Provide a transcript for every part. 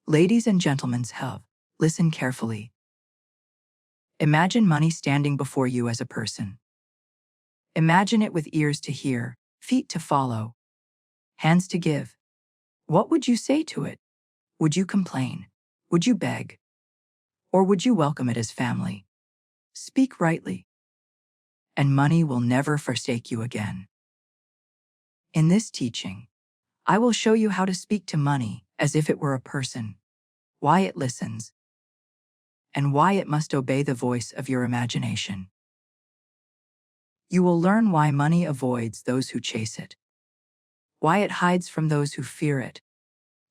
Ladies and gentlemen, listen carefully. Imagine money standing before you as a person. Imagine it with ears to hear, feet to follow, hands to give. What would you say to it? Would you complain? Would you beg? Or would you welcome it as family? Speak rightly, and money will never forsake you again. In this teaching, I will show you how to speak to money as if it were a person, why it listens, and why it must obey the voice of your imagination. You will learn why money avoids those who chase it, why it hides from those who fear it,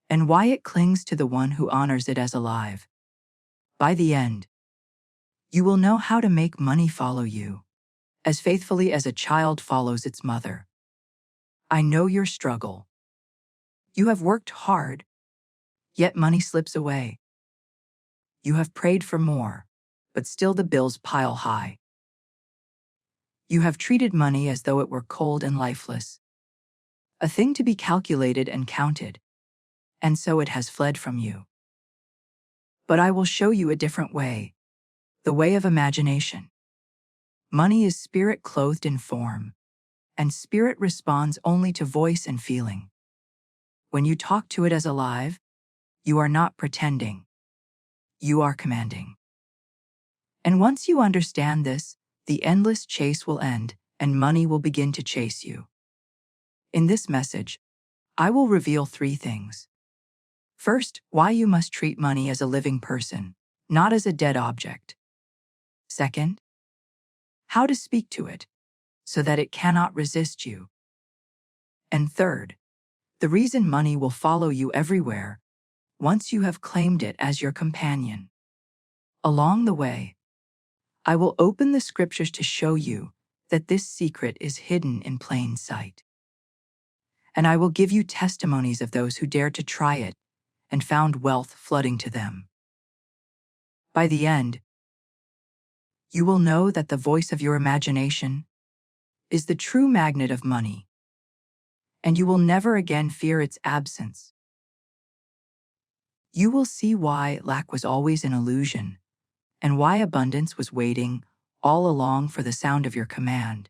and why it clings to the one who honors it as alive. By the end, you will know how to make money follow you, as faithfully as a child follows its mother. I know your struggle. You have worked hard, yet money slips away. You have prayed for more, but still the bills pile high. You have treated money as though it were cold and lifeless, a thing to be calculated and counted, and so it has fled from you. But I will show you a different way, the way of imagination. Money is spirit clothed in form, and spirit responds only to voice and feeling. When you talk to it as alive, you are not pretending. You are commanding. And once you understand this, the endless chase will end, and money will begin to chase you. In this message, I will reveal 3 things. First, why you must treat money as a living person, not as a dead object. Second, how to speak to it, so that it cannot resist you. And third, the reason money will follow you everywhere, once you have claimed it as your companion. Along the way, I will open the scriptures to show you that this secret is hidden in plain sight. And I will give you testimonies of those who dared to try it and found wealth flooding to them. By the end, you will know that the voice of your imagination is the true magnet of money, and you will never again fear its absence. You will see why lack was always an illusion, and why abundance was waiting all along for the sound of your command.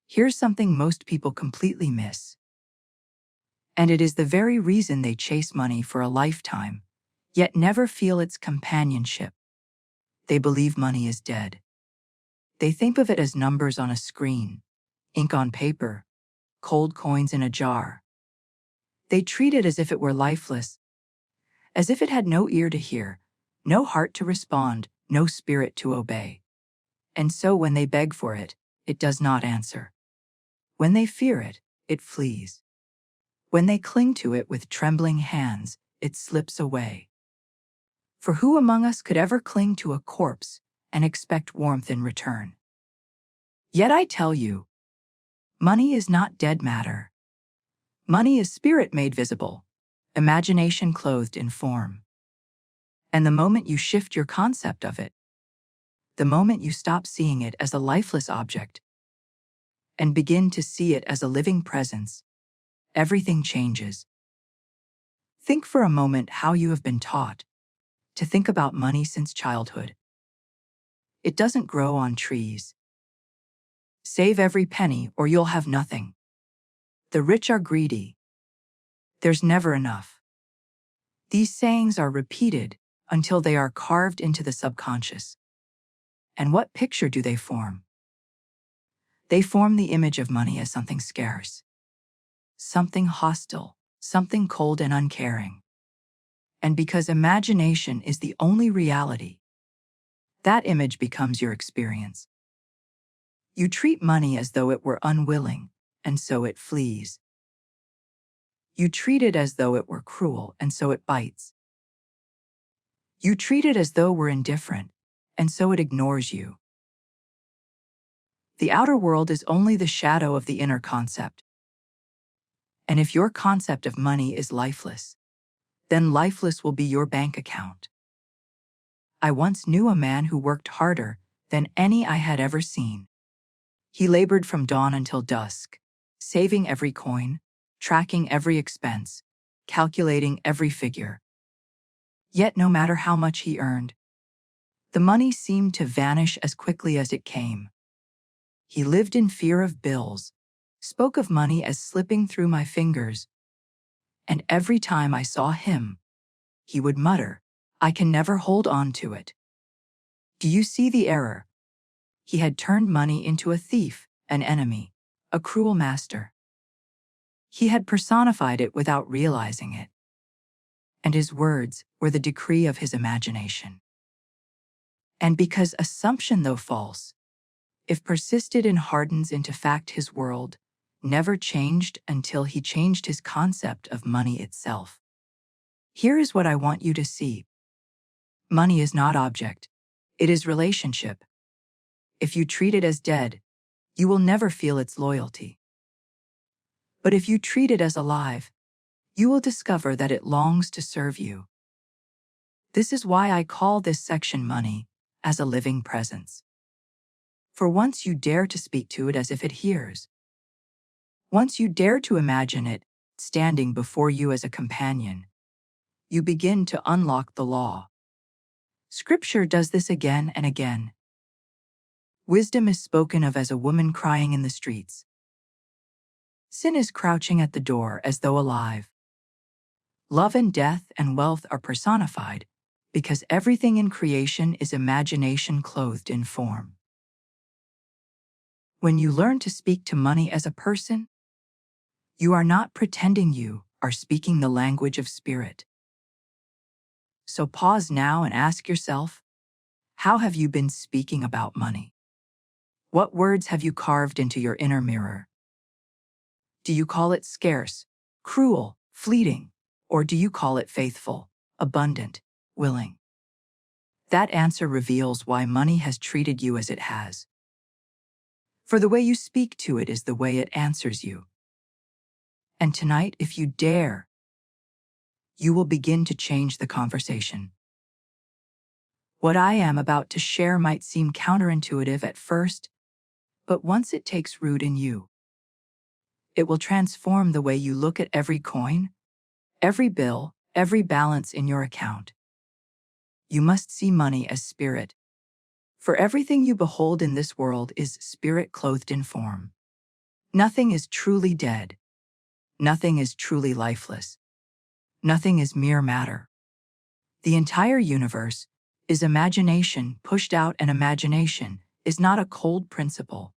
Here's something most people completely miss. And it is the very reason they chase money for a lifetime, yet never feel its companionship. They believe money is dead. They think of it as numbers on a screen, ink on paper, cold coins in a jar. They treat it as if it were lifeless, as if it had no ear to hear, no heart to respond, no spirit to obey. And so when they beg for it, it does not answer. When they fear it, it flees. When they cling to it with trembling hands, it slips away. For who among us could ever cling to a corpse and expect warmth in return? Yet I tell you, money is not dead matter. Money is spirit made visible, imagination clothed in form. And the moment you shift your concept of it, the moment you stop seeing it as a lifeless object and begin to see it as a living presence, everything changes. Think for a moment how you have been taught to think about money since childhood. It doesn't grow on trees. Save every penny or you'll have nothing. The rich are greedy. There's never enough. These sayings are repeated until they are carved into the subconscious. And what picture do they form? They form the image of money as something scarce, something hostile, something cold and uncaring. And because imagination is the only reality, that image becomes your experience. You treat money as though it were unwilling, and so it flees. You treat it as though it were cruel, and so it bites. You treat it as though it were indifferent, and so it ignores you. The outer world is only the shadow of the inner concept. And if your concept of money is lifeless, then lifeless will be your bank account. I once knew a man who worked harder than any I had ever seen. He labored from dawn until dusk, saving every coin, tracking every expense, calculating every figure. Yet no matter how much he earned, the money seemed to vanish as quickly as it came. He lived in fear of bills, spoke of money as slipping through my fingers, and every time I saw him, he would mutter, "I can never hold on to it." Do you see the error? He had turned money into a thief, an enemy, a cruel master. He had personified it without realizing it, and his words were the decree of his imagination. And because assumption, though false, if persisted and hardens into fact, his world never changed until he changed his concept of money itself. Here is what I want you to see. Money is not object, it is relationship. If you treat it as dead, you will never feel its loyalty. But if you treat it as alive, you will discover that it longs to serve you. This is why I call this section Money as a Living Presence. For once you dare to speak to it as if it hears, once you dare to imagine it standing before you as a companion, you begin to unlock the law. Scripture does this again and again. Wisdom is spoken of as a woman crying in the streets. Sin is crouching at the door as though alive. Love and death and wealth are personified because everything in creation is imagination clothed in form. When you learn to speak to money as a person, you are not pretending, you are speaking the language of spirit. So pause now and ask yourself, how have you been speaking about money? What words have you carved into your inner mirror? Do you call it scarce, cruel, fleeting, or do you call it faithful, abundant, willing? That answer reveals why money has treated you as it has. For the way you speak to it is the way it answers you. And tonight, if you dare, you will begin to change the conversation. What I am about to share might seem counterintuitive at first, but once it takes root in you, it will transform the way you look at every coin, every bill, every balance in your account. You must see money as spirit. For everything you behold in this world is spirit clothed in form. Nothing is truly dead. Nothing is truly lifeless. Nothing is mere matter. The entire universe is imagination pushed out, and imagination is not a cold principle,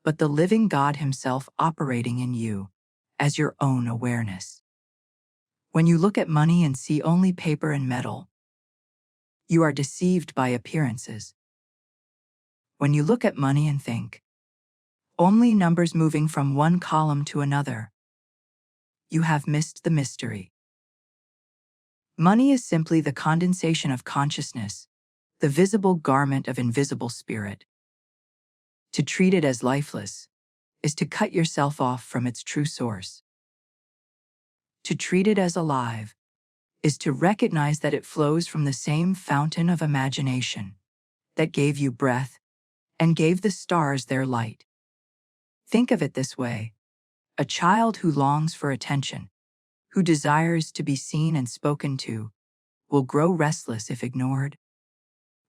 but the living God himself operating in you as your own awareness. When you look at money and see only paper and metal, you are deceived by appearances. When you look at money and think only numbers moving from one column to another, you have missed the mystery. Money is simply the condensation of consciousness, the visible garment of invisible spirit. To treat it as lifeless is to cut yourself off from its true source. To treat it as alive is to recognize that it flows from the same fountain of imagination that gave you breath and gave the stars their light. Think of it this way: a child who longs for attention, who desires to be seen and spoken to, will grow restless if ignored,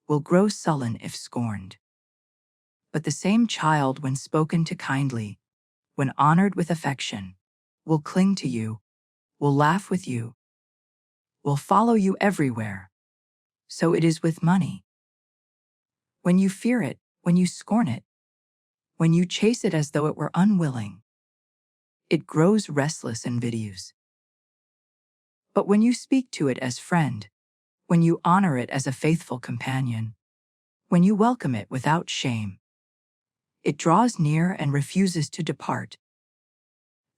will grow sullen if scorned. But the same child, when spoken to kindly, when honored with affection, will cling to you, will laugh with you, will follow you everywhere. So it is with money. When you fear it, when you scorn it, when you chase it as though it were unwilling, it grows restless and invidious. But when you speak to it as friend, when you honor it as a faithful companion, when you welcome it without shame, it draws near and refuses to depart.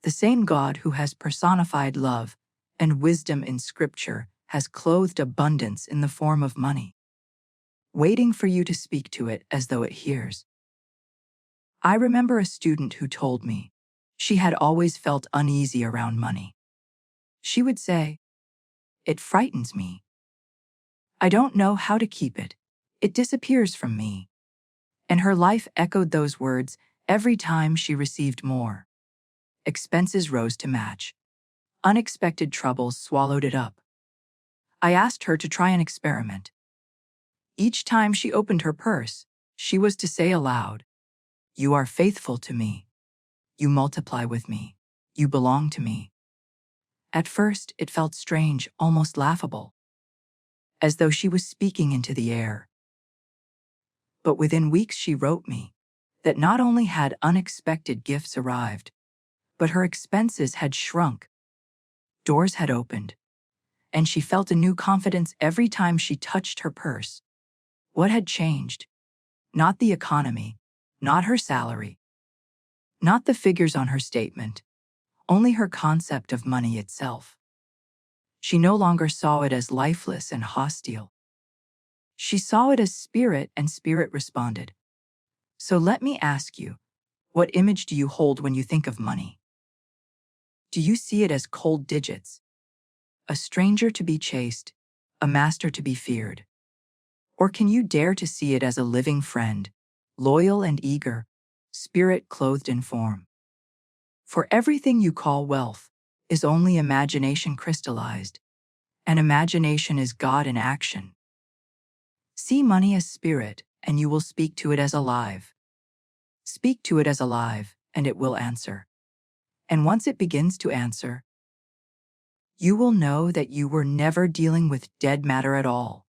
The same God who has personified love and wisdom in Scripture has clothed abundance in the form of money, waiting for you to speak to it as though it hears. I remember a student who told me she had always felt uneasy around money. She would say, "It frightens me. I don't know how to keep it. It disappears from me." And her life echoed those words every time she received more. Expenses rose to match. Unexpected troubles swallowed it up. I asked her to try an experiment. Each time she opened her purse, she was to say aloud, "You are faithful to me. You multiply with me. You belong to me." At first, it felt strange, almost laughable, as though she was speaking into the air. But within weeks she wrote me that not only had unexpected gifts arrived, but her expenses had shrunk, doors had opened, and she felt a new confidence every time she touched her purse. What had changed? Not the economy, not her salary, not the figures on her statement, only her concept of money itself. She no longer saw it as lifeless and hostile. She saw it as spirit, and spirit responded. So let me ask you, what image do you hold when you think of money? Do you see it as cold digits, a stranger to be chased, a master to be feared? Or can you dare to see it as a living friend, loyal and eager, spirit clothed in form? For everything you call wealth is only imagination crystallized, and imagination is God in action. See money as spirit, and you will speak to it as alive. Speak to it as alive, and it will answer. And once it begins to answer, you will know that you were never dealing with dead matter at all.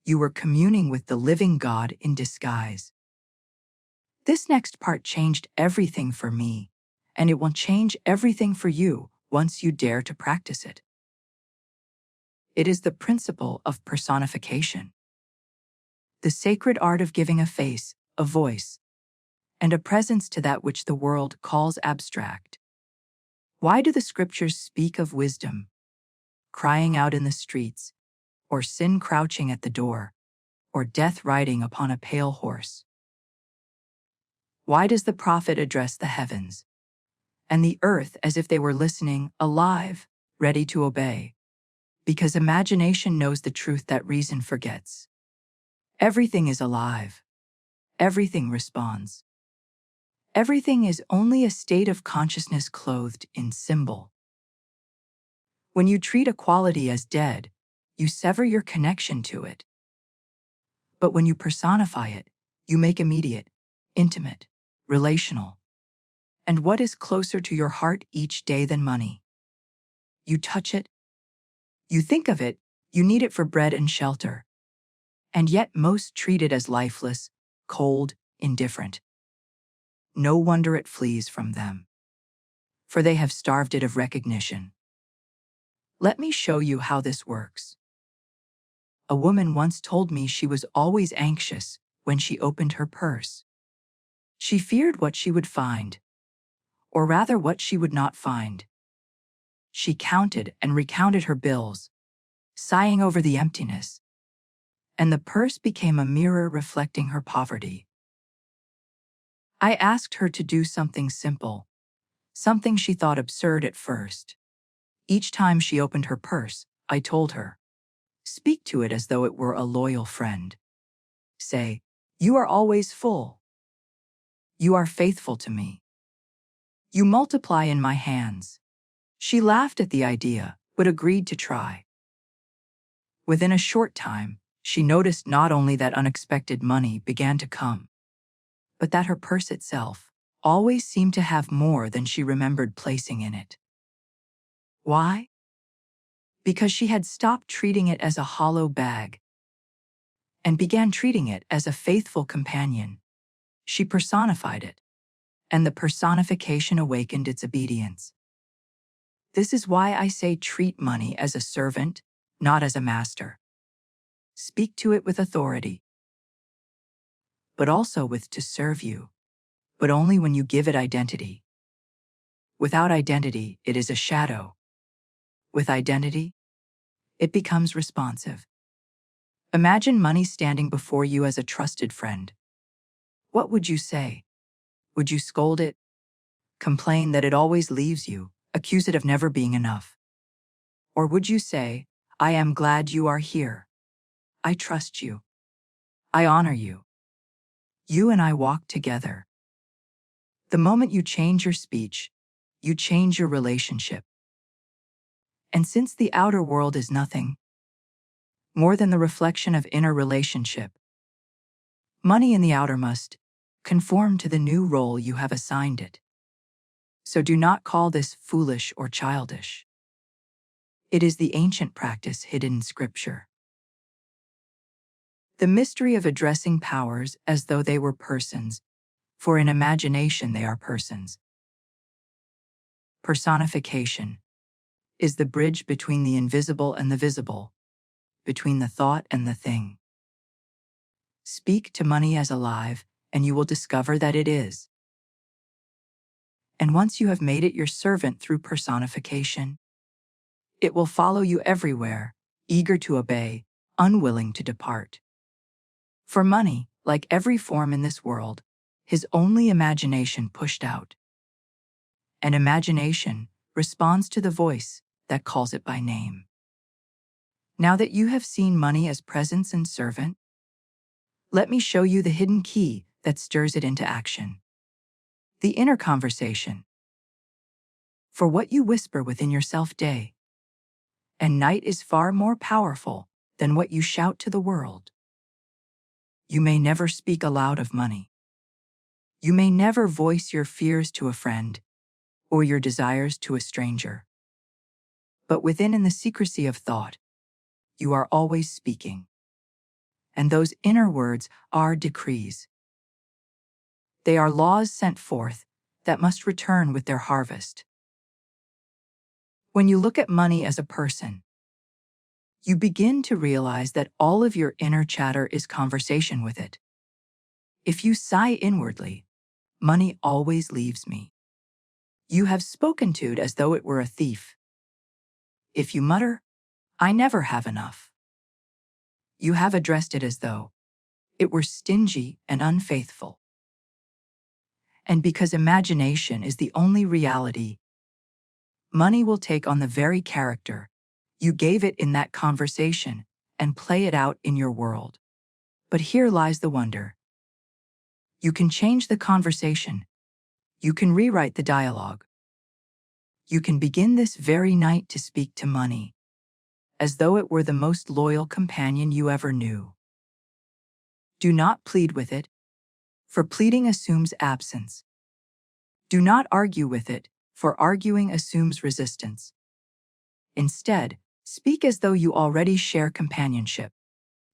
You were communing with the living God in disguise. This next part changed everything for me, and it will change everything for you once you dare to practice it. It is the principle of personification, the sacred art of giving a face, a voice, and a presence to that which the world calls abstract. Why do the scriptures speak of wisdom, crying out in the streets, or sin crouching at the door, or death riding upon a pale horse? Why does the prophet address the heavens and the earth as if they were listening, alive, ready to obey? Because imagination knows the truth that reason forgets. Everything is alive. Everything responds. Everything is only a state of consciousness clothed in symbol. When you treat a quality as dead, you sever your connection to it. But when you personify it, you make immediate, intimate, relational. And what is closer to your heart each day than money? You touch it, you think of it, you need it for bread and shelter. And yet most treat it as lifeless, cold, indifferent. No wonder it flees from them, for they have starved it of recognition. Let me show you how this works. A woman once told me she was always anxious when she opened her purse. She feared what she would find, or rather what she would not find. She counted and recounted her bills, sighing over the emptiness, and the purse became a mirror reflecting her poverty. I asked her to do something simple, something she thought absurd at first. Each time she opened her purse, I told her, speak to it as though it were a loyal friend. Say, "You are always full. You are faithful to me. You multiply in my hands." She laughed at the idea, but agreed to try. Within a short time, she noticed not only that unexpected money began to come, but that her purse itself always seemed to have more than she remembered placing in it. Why? Because she had stopped treating it as a hollow bag and began treating it as a faithful companion. She personified it, and the personification awakened its obedience. This is why I say treat money as a servant, not as a master. Speak to it with authority, but also with to serve you, but only when you give it identity. Without identity, it is a shadow. With identity, it becomes responsive. Imagine money standing before you as a trusted friend. What would you say? Would you scold it? Complain that it always leaves you? Accuse it of never being enough? Or would you say, "I am glad you are here. I trust you. I honor you. You and I walk together"? The moment you change your speech, you change your relationship. And since the outer world is nothing more than the reflection of inner relationship, money in the outer must conform to the new role you have assigned it. So do not call this foolish or childish. It is the ancient practice hidden in Scripture. The mystery of addressing powers as though they were persons, for in imagination they are persons. Personification is the bridge between the invisible and the visible, between the thought and the thing. Speak to money as alive, and you will discover that it is. And once you have made it your servant through personification, it will follow you everywhere, eager to obey, unwilling to depart. For money, like every form in this world, is only imagination pushed out. And imagination responds to the voice that calls it by name. Now that you have seen money as presence and servant, let me show you the hidden key that stirs it into action. The inner conversation. For what you whisper within yourself day and night is far more powerful than what you shout to the world. You may never speak aloud of money. You may never voice your fears to a friend or your desires to a stranger. But within in the secrecy of thought, you are always speaking. And those inner words are decrees. They are laws sent forth that must return with their harvest. When you look at money as a person, you begin to realize that all of your inner chatter is conversation with it. If you sigh inwardly, money always leaves me. You have spoken to it as though it were a thief. If you mutter, I never have enough, you have addressed it as though it were stingy and unfaithful. And because imagination is the only reality, money will take on the very character you gave it in that conversation and play it out in your world. But here lies the wonder. You can change the conversation. You can rewrite the dialogue. You can begin this very night to speak to money, as though it were the most loyal companion you ever knew. Do not plead with it, for pleading assumes absence. Do not argue with it, for arguing assumes resistance. Instead, speak as though you already share companionship.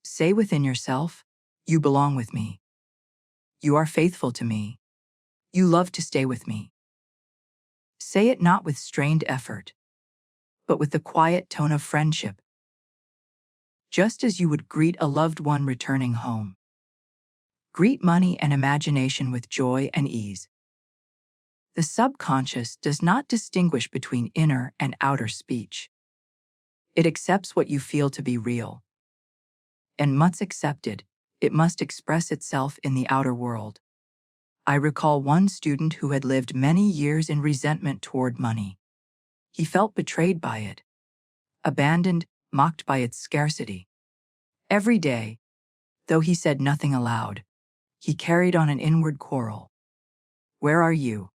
Say within yourself, you belong with me. You are faithful to me. You love to stay with me. Say it not with strained effort, but with the quiet tone of friendship, just as you would greet a loved one returning home. Greet money and imagination with joy and ease. The subconscious does not distinguish between inner and outer speech. It accepts what you feel to be real. And once accepted, it must express itself in the outer world. I recall one student who had lived many years in resentment toward money. He felt betrayed by it, abandoned, mocked by its scarcity. Every day, though he said nothing aloud, he carried on an inward quarrel. Where are you?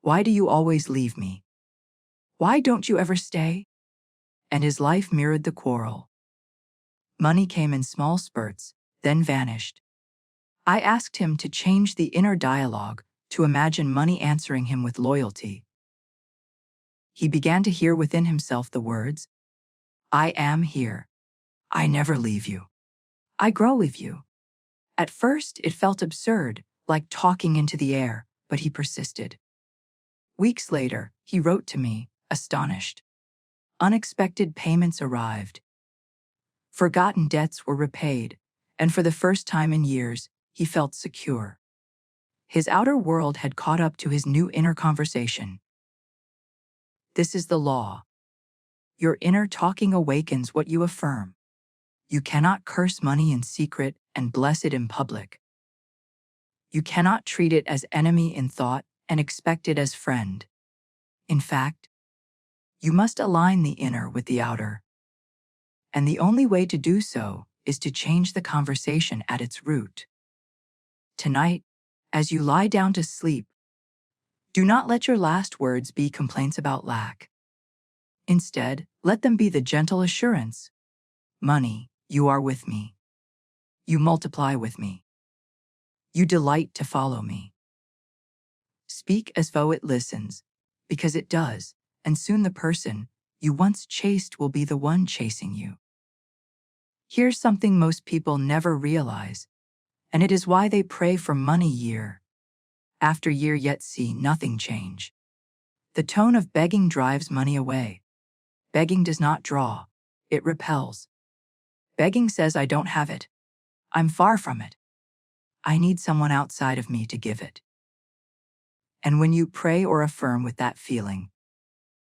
Why do you always leave me? Why don't you ever stay? And his life mirrored the quarrel. Money came in small spurts, then vanished. I asked him to change the inner dialogue, to imagine money answering him with loyalty. He began to hear within himself the words, I am here. I never leave you. I grow with you. At first, it felt absurd, like talking into the air, but he persisted. Weeks later, he wrote to me, astonished. Unexpected payments arrived. Forgotten debts were repaid, and for the first time in years, he felt secure. His outer world had caught up to his new inner conversation. This is the law. Your inner talking awakens what you affirm. You cannot curse money in secret and bless it in public. You cannot treat it as enemy in thought and expect it as friend. In fact, you must align the inner with the outer. And the only way to do so is to change the conversation at its root. Tonight, as you lie down to sleep, Do not let your last words be complaints about lack. Instead, let them be the gentle assurance. Money, you are with me. You multiply with me. You delight to follow me. Speak as though it listens, because it does, and soon the person you once chased will be the one chasing you. Here's something most people never realize, and it is why they pray for money year after year yet see nothing change. The tone of begging drives money away. Begging does not draw, it repels. Begging says, I don't have it. I'm far from it. I need someone outside of me to give it. And when you pray or affirm with that feeling,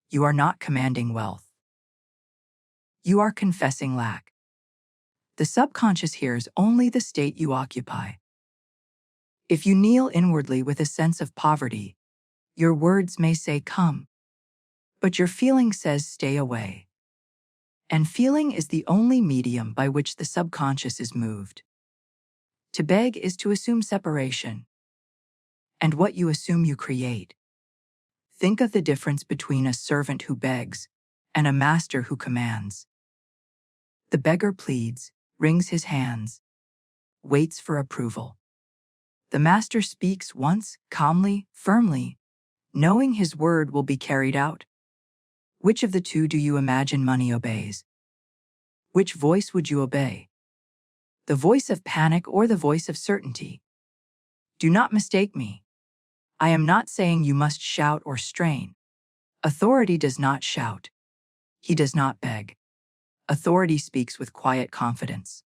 you are not commanding wealth. You are confessing lack. The subconscious hears only the state you occupy. If you kneel inwardly with a sense of poverty, your words may say, come. But your feeling says, stay away. And feeling is the only medium by which the subconscious is moved. To beg is to assume separation. And what you assume you create. Think of the difference between a servant who begs and a master who commands. The beggar pleads, wrings his hands, waits for approval. The master speaks once, calmly, firmly, knowing his word will be carried out. Which of the two do you imagine money obeys? Which voice would you obey? The voice of panic or the voice of certainty? Do not mistake me. I am not saying you must shout or strain. Authority does not shout. He does not beg. Authority speaks with quiet confidence.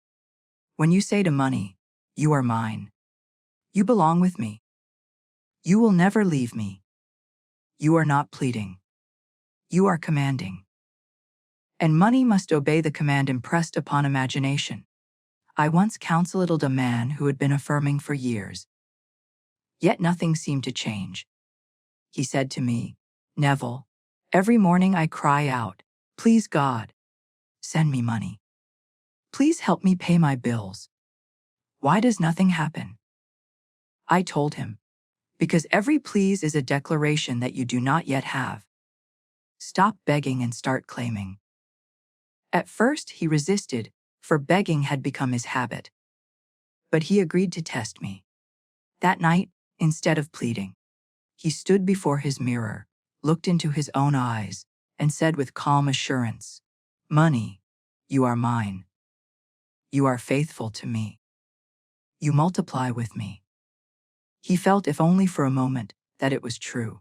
When you say to money, you are mine. You belong with me. You will never leave me. You are not pleading. You are commanding. And money must obey the command impressed upon imagination. I once counseled a man who had been affirming for years. Yet nothing seemed to change. He said to me, Neville, every morning I cry out, please God, send me money. Please help me pay my bills. Why does nothing happen? I told him, because every please is a declaration that you do not yet have. Stop begging and start claiming. At first he resisted, for begging had become his habit. But he agreed to test me. That night, instead of pleading, he stood before his mirror, looked into his own eyes, and said with calm assurance, money, you are mine. You are faithful to me. You multiply with me. He felt, if only for a moment, that it was true.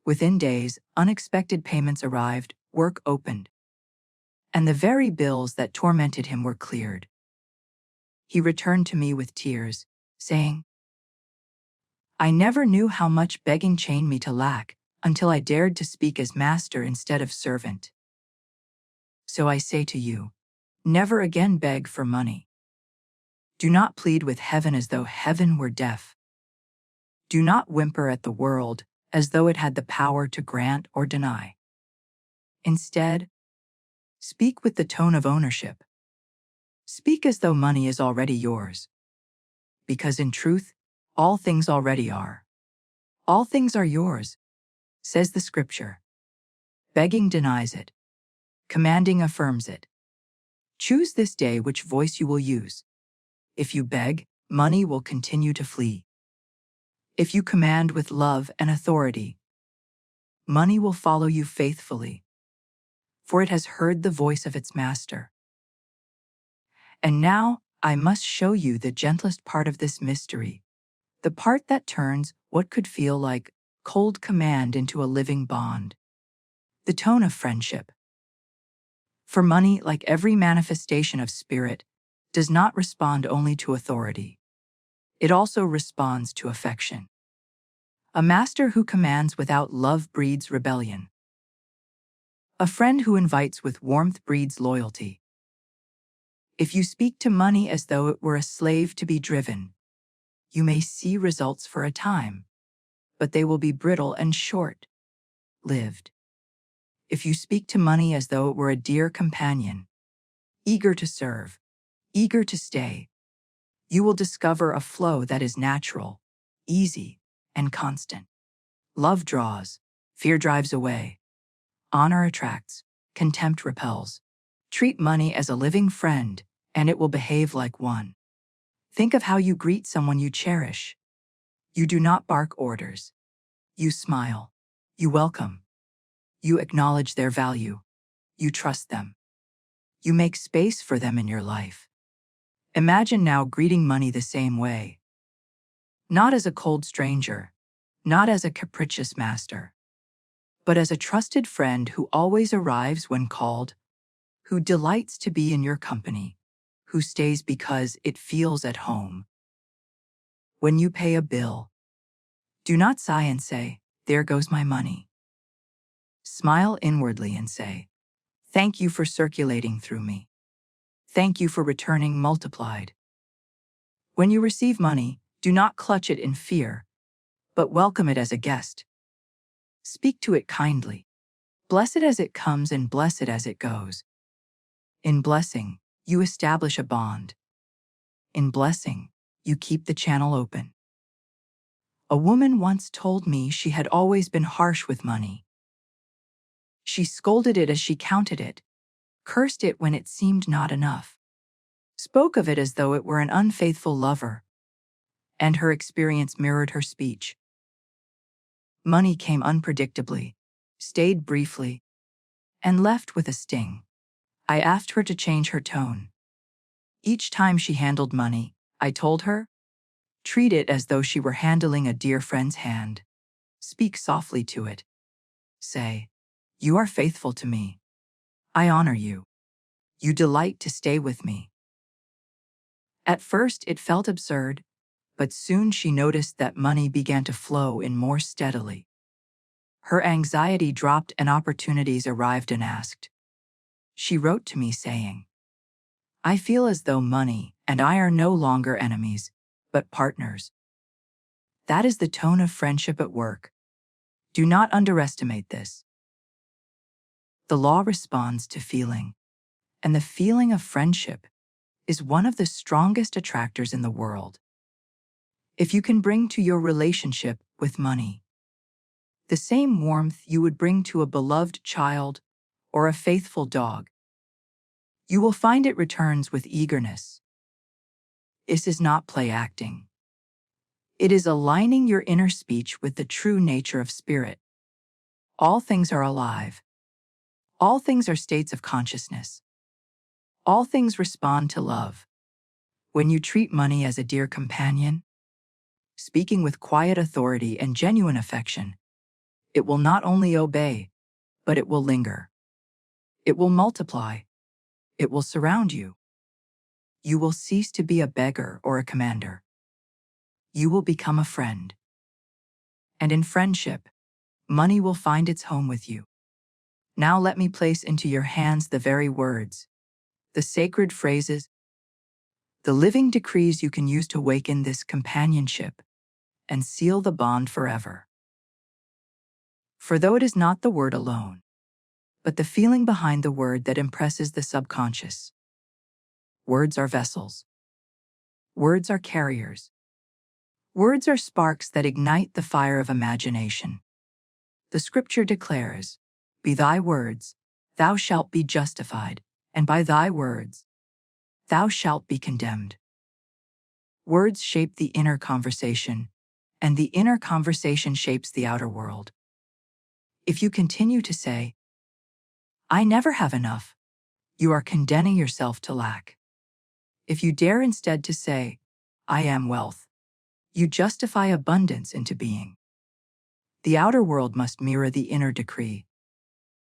Within days, unexpected payments arrived, work opened, and the very bills that tormented him were cleared. He returned to me with tears, saying, I never knew how much begging chained me to lack until I dared to speak as master instead of servant. So I say to you, never again beg for money. Do not plead with heaven as though heaven were deaf. Do not whimper at the world as though it had the power to grant or deny. Instead, speak with the tone of ownership. Speak as though money is already yours. Because in truth, all things already are. All things are yours, says the scripture. Begging denies it. Commanding affirms it. Choose this day which voice you will use. If you beg, money will continue to flee. If you command with love and authority, money will follow you faithfully, for it has heard the voice of its master. And now, I must show you the gentlest part of this mystery, the part that turns what could feel like cold command into a living bond. The tone of friendship. For money, like every manifestation of spirit, does not respond only to authority. It also responds to affection. A master who commands without love breeds rebellion. A friend who invites with warmth breeds loyalty. If you speak to money as though it were a slave to be driven, you may see results for a time, but they will be brittle and short-lived. If you speak to money as though it were a dear companion, eager to serve, eager to stay, you will discover a flow that is natural, easy, and constant. Love draws, fear drives away. Honor attracts, contempt repels. Treat money as a living friend, and it will behave like one. Think of how you greet someone you cherish. You do not bark orders. You smile. You welcome. You acknowledge their value. You trust them. You make space for them in your life. Imagine now greeting money the same way. Not as a cold stranger, not as a capricious master, but as a trusted friend who always arrives when called, who delights to be in your company, who stays because it feels at home. When you pay a bill, do not sigh and say, "There goes my money." Smile inwardly and say, "Thank you for circulating through me. Thank you for returning multiplied." When you receive money, do not clutch it in fear, but welcome it as a guest. Speak to it kindly. Bless it as it comes and bless it as it goes. In blessing, you establish a bond. In blessing, you keep the channel open. A woman once told me she had always been harsh with money. She scolded it as she counted it, cursed it when it seemed not enough, spoke of it as though it were an unfaithful lover, and her experience mirrored her speech. Money came unpredictably, stayed briefly, and left with a sting. I asked her to change her tone. Each time she handled money, I told her, treat it as though she were handling a dear friend's hand. Speak softly to it. Say, "You are faithful to me. I honor you. You delight to stay with me." At first it felt absurd, but soon she noticed that money began to flow in more steadily. Her anxiety dropped and opportunities arrived unasked. She wrote to me saying, "I feel as though money and I are no longer enemies, but partners." That is the tone of friendship at work. Do not underestimate this. The law responds to feeling, and the feeling of friendship is one of the strongest attractors in the world. If you can bring to your relationship with money the same warmth you would bring to a beloved child or a faithful dog, you will find it returns with eagerness. This is not play acting. It is aligning your inner speech with the true nature of spirit. All things are alive. All things are states of consciousness. All things respond to love. When you treat money as a dear companion, speaking with quiet authority and genuine affection, it will not only obey, but it will linger. It will multiply. It will surround you. You will cease to be a beggar or a commander. You will become a friend. And in friendship, money will find its home with you. Now let me place into your hands the very words, the sacred phrases, the living decrees you can use to awaken this companionship and seal the bond forever. For though it is not the word alone, but the feeling behind the word that impresses the subconscious. Words are vessels. Words are carriers. Words are sparks that ignite the fire of imagination. The scripture declares, "By thy words, thou shalt be justified, and by thy words, thou shalt be condemned." Words shape the inner conversation, and the inner conversation shapes the outer world. If you continue to say, "I never have enough," you are condemning yourself to lack. If you dare instead to say, "I am wealth," you justify abundance into being. The outer world must mirror the inner decree.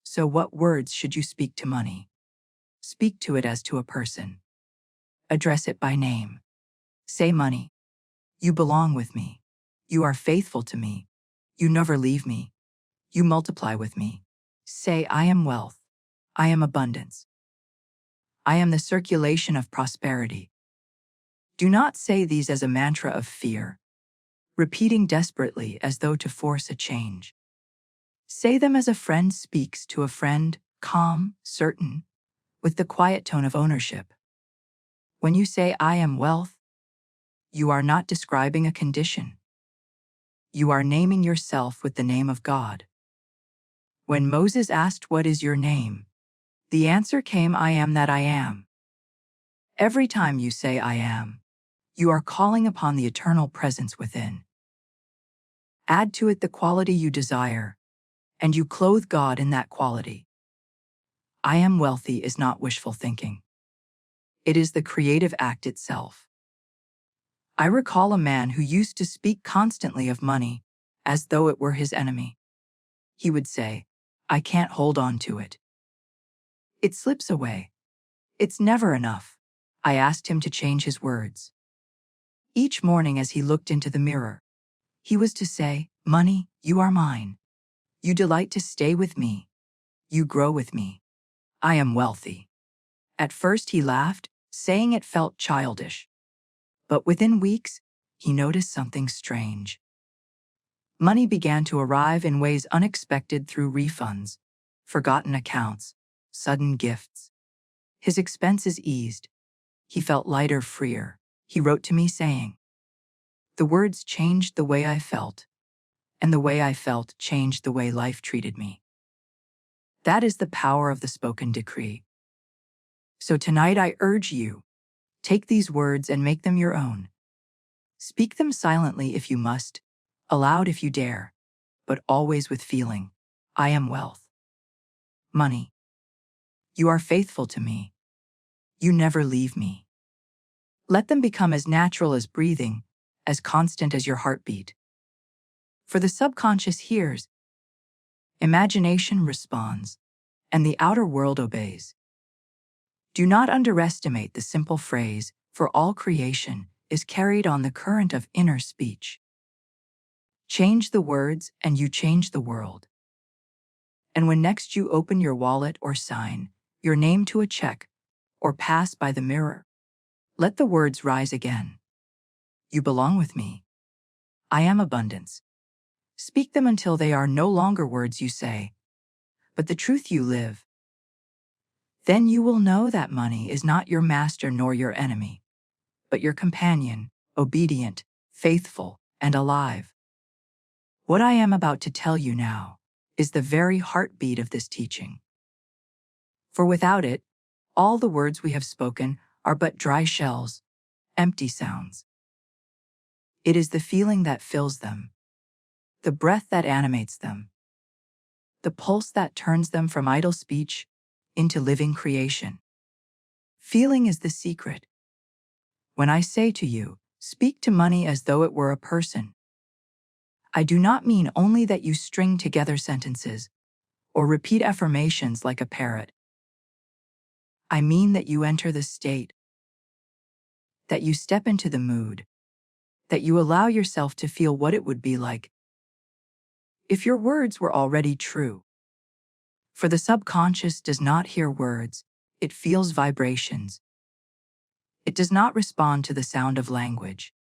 So what words should you speak to money? Speak to it as to a person. Address it by name. Say, "Money, you belong with me. You are faithful to me. You never leave me. You multiply with me." Say, "I am wealth. I am abundance. I am the circulation of prosperity." Do not say these as a mantra of fear, repeating desperately as though to force a change. Say them as a friend speaks to a friend, calm, certain, with the quiet tone of ownership. When you say, "I am wealth," you are not describing a condition. You are naming yourself with the name of God. When Moses asked, "What is your name?" the answer came, "I am that I am." Every time you say "I am," you are calling upon the eternal presence within. Add to it the quality you desire, and you clothe God in that quality. I am wealthy is not wishful thinking. It is the creative act itself. I recall a man who used to speak constantly of money as though it were his enemy. He would say, "I can't hold on to it. It slips away. It's never enough." I asked him to change his words. Each morning as he looked into the mirror, he was to say, "Money, you are mine. You delight to stay with me. You grow with me. I am wealthy." At first he laughed, saying it felt childish. But within weeks, he noticed something strange. Money began to arrive in ways unexpected through refunds, forgotten accounts, sudden gifts. His expenses eased. He felt lighter, freer. He wrote to me saying, "The words changed the way I felt, and the way I felt changed the way life treated me." That is the power of the spoken decree. So tonight I urge you, take these words and make them your own. Speak them silently if you must, aloud if you dare, but always with feeling. I am wealth. Money. You are faithful to me. You never leave me. Let them become as natural as breathing, as constant as your heartbeat. For the subconscious hears, imagination responds, and the outer world obeys. Do not underestimate the simple phrase, "For all creation is carried on the current of inner speech." Change the words and you change the world. And when next you open your wallet or sign your name to a check or pass by the mirror, let the words rise again. You belong with me. I am abundance. Speak them until they are no longer words you say, but the truth you live. Then you will know that money is not your master nor your enemy, but your companion, obedient, faithful, and alive. What I am about to tell you now is the very heartbeat of this teaching. For without it, all the words we have spoken are but dry shells, empty sounds. It is the feeling that fills them, the breath that animates them, the pulse that turns them from idle speech into living creation. Feeling is the secret. When I say to you, speak to money as though it were a person, I do not mean only that you string together sentences or repeat affirmations like a parrot. I mean that you enter the state, that you step into the mood, that you allow yourself to feel what it would be like if your words were already true. For the subconscious does not hear words, it feels vibrations. It does not respond to the sound of language.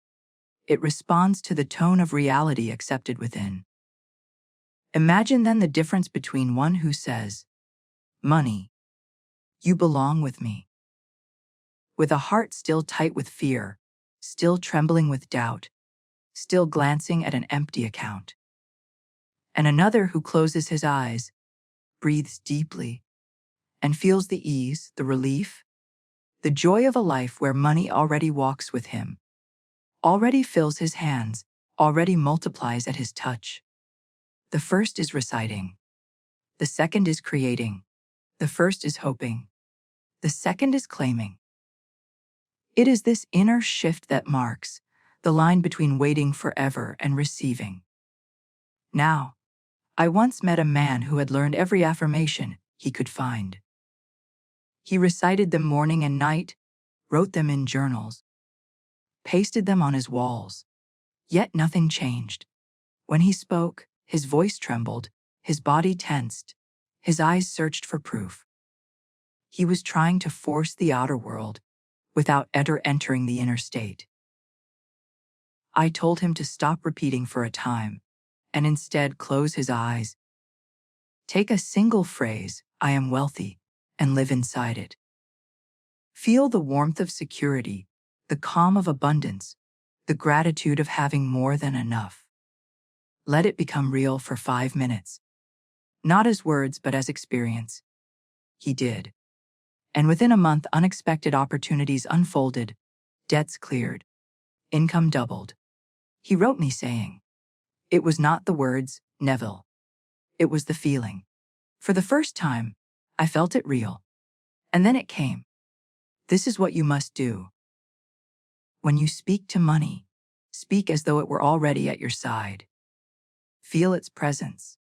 It responds to the tone of reality accepted within. Imagine then the difference between one who says, "Money, you belong with me," with a heart still tight with fear, still trembling with doubt, still glancing at an empty account. And another who closes his eyes, breathes deeply, and feels the ease, the relief, the joy of a life where money already walks with him, already fills his hands, already multiplies at his touch. The first is reciting. The second is creating. The first is hoping. The second is claiming. It is this inner shift that marks the line between waiting forever and receiving. Now, I once met a man who had learned every affirmation he could find. He recited them morning and night, wrote them in journals, pasted them on his walls. Yet nothing changed. When he spoke, his voice trembled, his body tensed, his eyes searched for proof. He was trying to force the outer world without ever entering the inner state. I told him to stop repeating for a time and instead close his eyes. Take a single phrase, "I am wealthy," and live inside it. Feel the warmth of security, the calm of abundance, the gratitude of having more than enough. Let it become real for 5 minutes. Not as words, but as experience. He did. And within a month, unexpected opportunities unfolded, debts cleared, income doubled. He wrote me saying, "It was not the words, Neville. It was the feeling. For the first time, I felt it real. And then it came. This is what you must do. When you speak to money, speak as though it were already at your side. Feel its presence.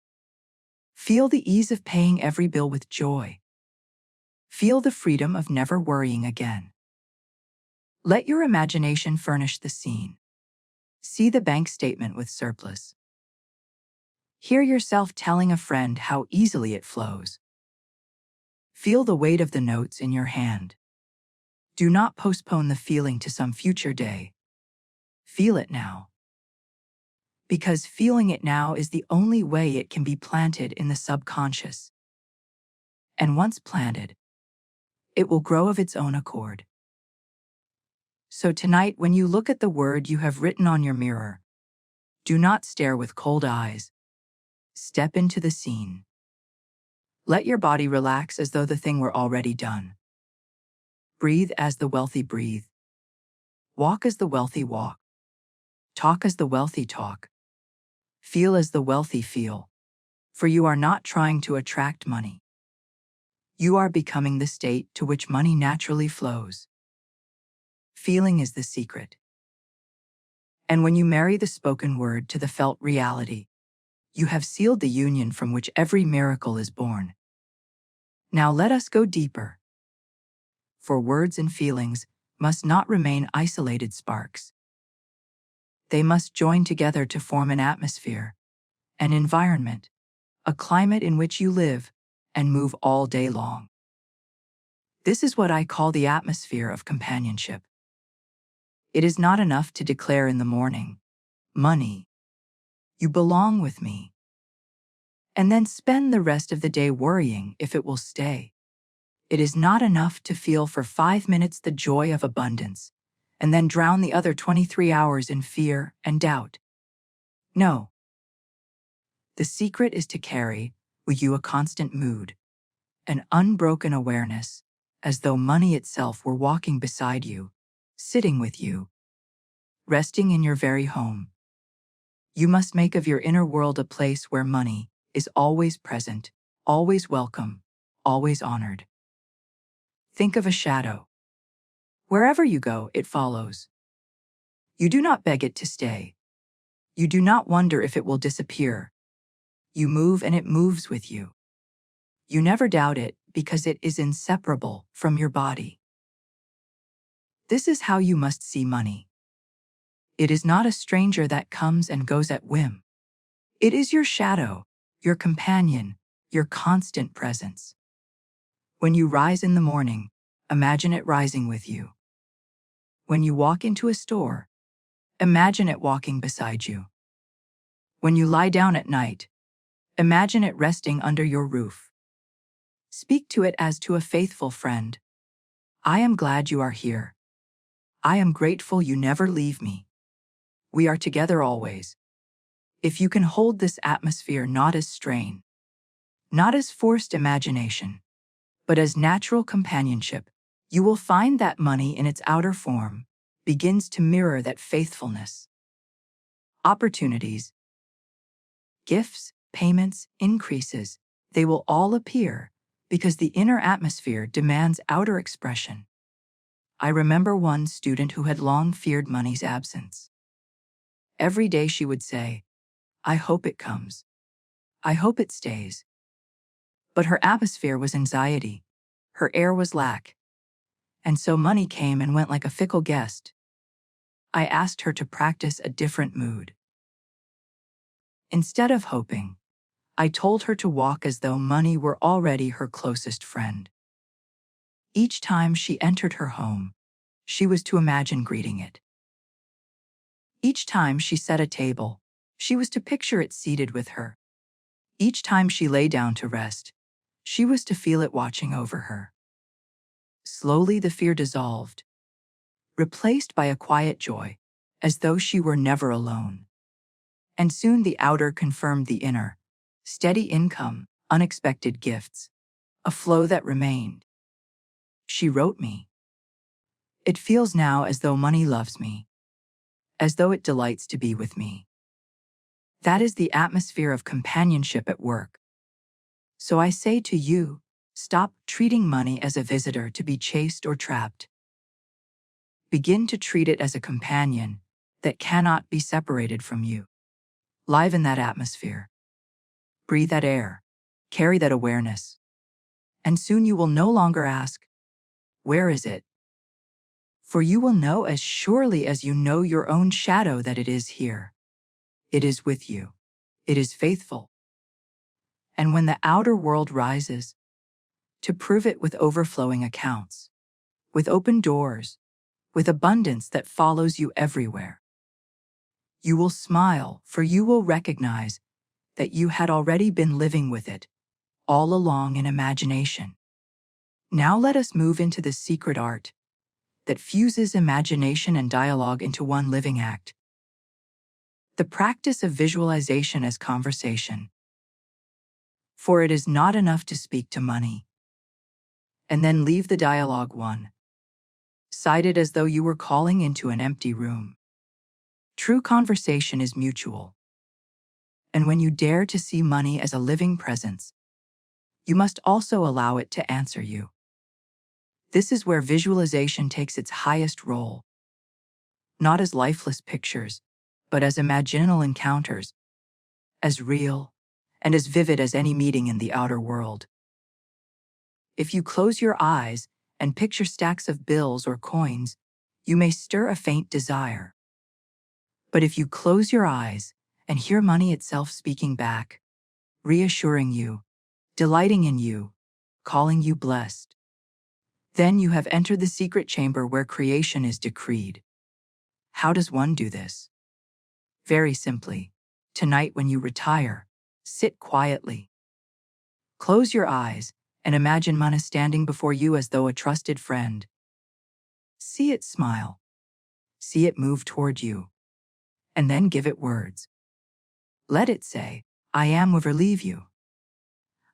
Feel the ease of paying every bill with joy. Feel the freedom of never worrying again. Let your imagination furnish the scene. See the bank statement with surplus. Hear yourself telling a friend how easily it flows. Feel the weight of the notes in your hand. Do not postpone the feeling to some future day. Feel it now. Because feeling it now is the only way it can be planted in the subconscious. And once planted, it will grow of its own accord. So tonight, when you look at the word you have written on your mirror, do not stare with cold eyes. Step into the scene. Let your body relax as though the thing were already done. Breathe as the wealthy breathe. Walk as the wealthy walk. Talk as the wealthy talk. Feel as the wealthy feel. For you are not trying to attract money. You are becoming the state to which money naturally flows. Feeling is the secret. And when you marry the spoken word to the felt reality, you have sealed the union from which every miracle is born. Now let us go deeper. For words and feelings must not remain isolated sparks. They must join together to form an atmosphere, an environment, a climate in which you live and move all day long. This is what I call the atmosphere of companionship. It is not enough to declare in the morning, "Money, you belong with me," and then spend the rest of the day worrying if it will stay. It is not enough to feel for 5 minutes the joy of abundance, and then drown the other 23 hours in fear and doubt. No. The secret is to carry with you a constant mood, an unbroken awareness, as though money itself were walking beside you, sitting with you, resting in your very home. You must make of your inner world a place where money is always present, always welcome, always honored. Think of a shadow. Wherever you go, it follows. You do not beg it to stay. You do not wonder if it will disappear. You move and it moves with you. You never doubt it because it is inseparable from your body. This is how you must see money. It is not a stranger that comes and goes at whim. It is your shadow, your companion, your constant presence. When you rise in the morning, imagine it rising with you. When you walk into a store, imagine it walking beside you. When you lie down at night, imagine it resting under your roof. Speak to it as to a faithful friend. I am glad you are here. I am grateful you never leave me. We are together always. If you can hold this atmosphere not as strain, not as forced imagination, but as natural companionship, you will find that money in its outer form begins to mirror that faithfulness. Opportunities, gifts, payments, increases, they will all appear because the inner atmosphere demands outer expression. I remember one student who had long feared money's absence. Every day she would say, "I hope it comes. I hope it stays." But her atmosphere was anxiety. Her air was lack. And so money came and went like a fickle guest. I asked her to practice a different mood. Instead of hoping, I told her to walk as though money were already her closest friend. Each time she entered her home, she was to imagine greeting it. Each time she set a table, she was to picture it seated with her. Each time she lay down to rest, she was to feel it watching over her. Slowly the fear dissolved, replaced by a quiet joy, as though she were never alone. And soon the outer confirmed the inner. Steady income, unexpected gifts, a flow that remained. She wrote me. It feels now as though money loves me, as though it delights to be with me. That is the atmosphere of companionship at work. So I say to you, stop treating money as a visitor to be chased or trapped. Begin to treat it as a companion that cannot be separated from you. Live in that atmosphere. Breathe that air. Carry that awareness. And soon you will no longer ask, where is it? For you will know as surely as you know your own shadow that it is here. It is with you. It is faithful. And when the outer world rises, to prove it with overflowing accounts, with open doors, with abundance that follows you everywhere. You will smile, for you will recognize that you had already been living with it, all along in imagination. Now let us move into the secret art that fuses imagination and dialogue into one living act. The practice of visualization as conversation. For it is not enough to speak to money and then leave the dialogue one-sided as though you were calling into an empty room. True conversation is mutual. And when you dare to see money as a living presence, you must also allow it to answer you. This is where visualization takes its highest role. Not as lifeless pictures, but as imaginal encounters, as real and as vivid as any meeting in the outer world. If you close your eyes and picture stacks of bills or coins, you may stir a faint desire. But if you close your eyes and hear money itself speaking back, reassuring you, delighting in you, calling you blessed, then you have entered the secret chamber where creation is decreed. How does one do this? Very simply. Tonight when you retire, sit quietly. Close your eyes and imagine money standing before you as though a trusted friend. See it smile. See it move toward you. And then give it words. Let it say, I am wherever leave you.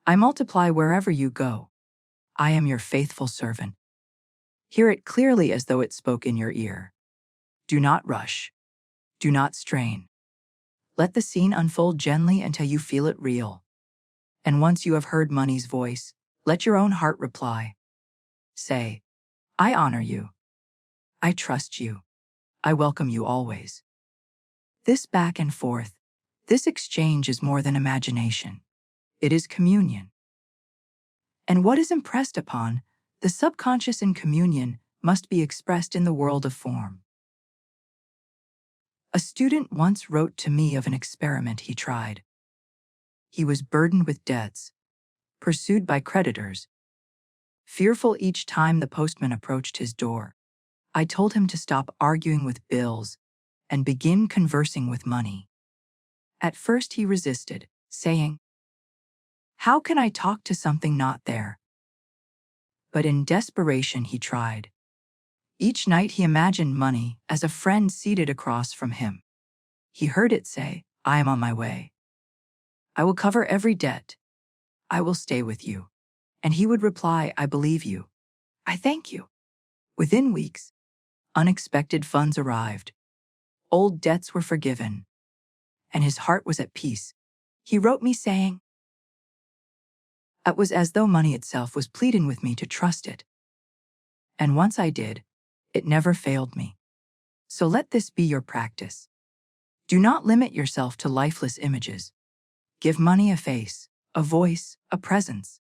I multiply wherever you go. I am your faithful servant. Hear it clearly as though it spoke in your ear. Do not rush. Do not strain. Let the scene unfold gently until you feel it real. And once you have heard money's voice, let your own heart reply. Say, I honor you. I trust you. I welcome you always. This back and forth, this exchange is more than imagination. It is communion. And what is impressed upon the subconscious in communion must be expressed in the world of form. A student once wrote to me of an experiment he tried. He was burdened with debts, pursued by creditors, fearful each time the postman approached his door. I told him to stop arguing with bills and begin conversing with money. At first he resisted, saying, "How can I talk to something not there?" But in desperation he tried. Each night he imagined money as a friend seated across from him. He heard it say, "I am on my way. I will cover every debt. I will stay with you." And he would reply, "I believe you. I thank you." Within weeks, unexpected funds arrived. Old debts were forgiven, and his heart was at peace. He wrote me saying, "It was as though money itself was pleading with me to trust it. And once I did, it never failed me." So let this be your practice. Do not limit yourself to lifeless images. Give money a face, a voice, a presence.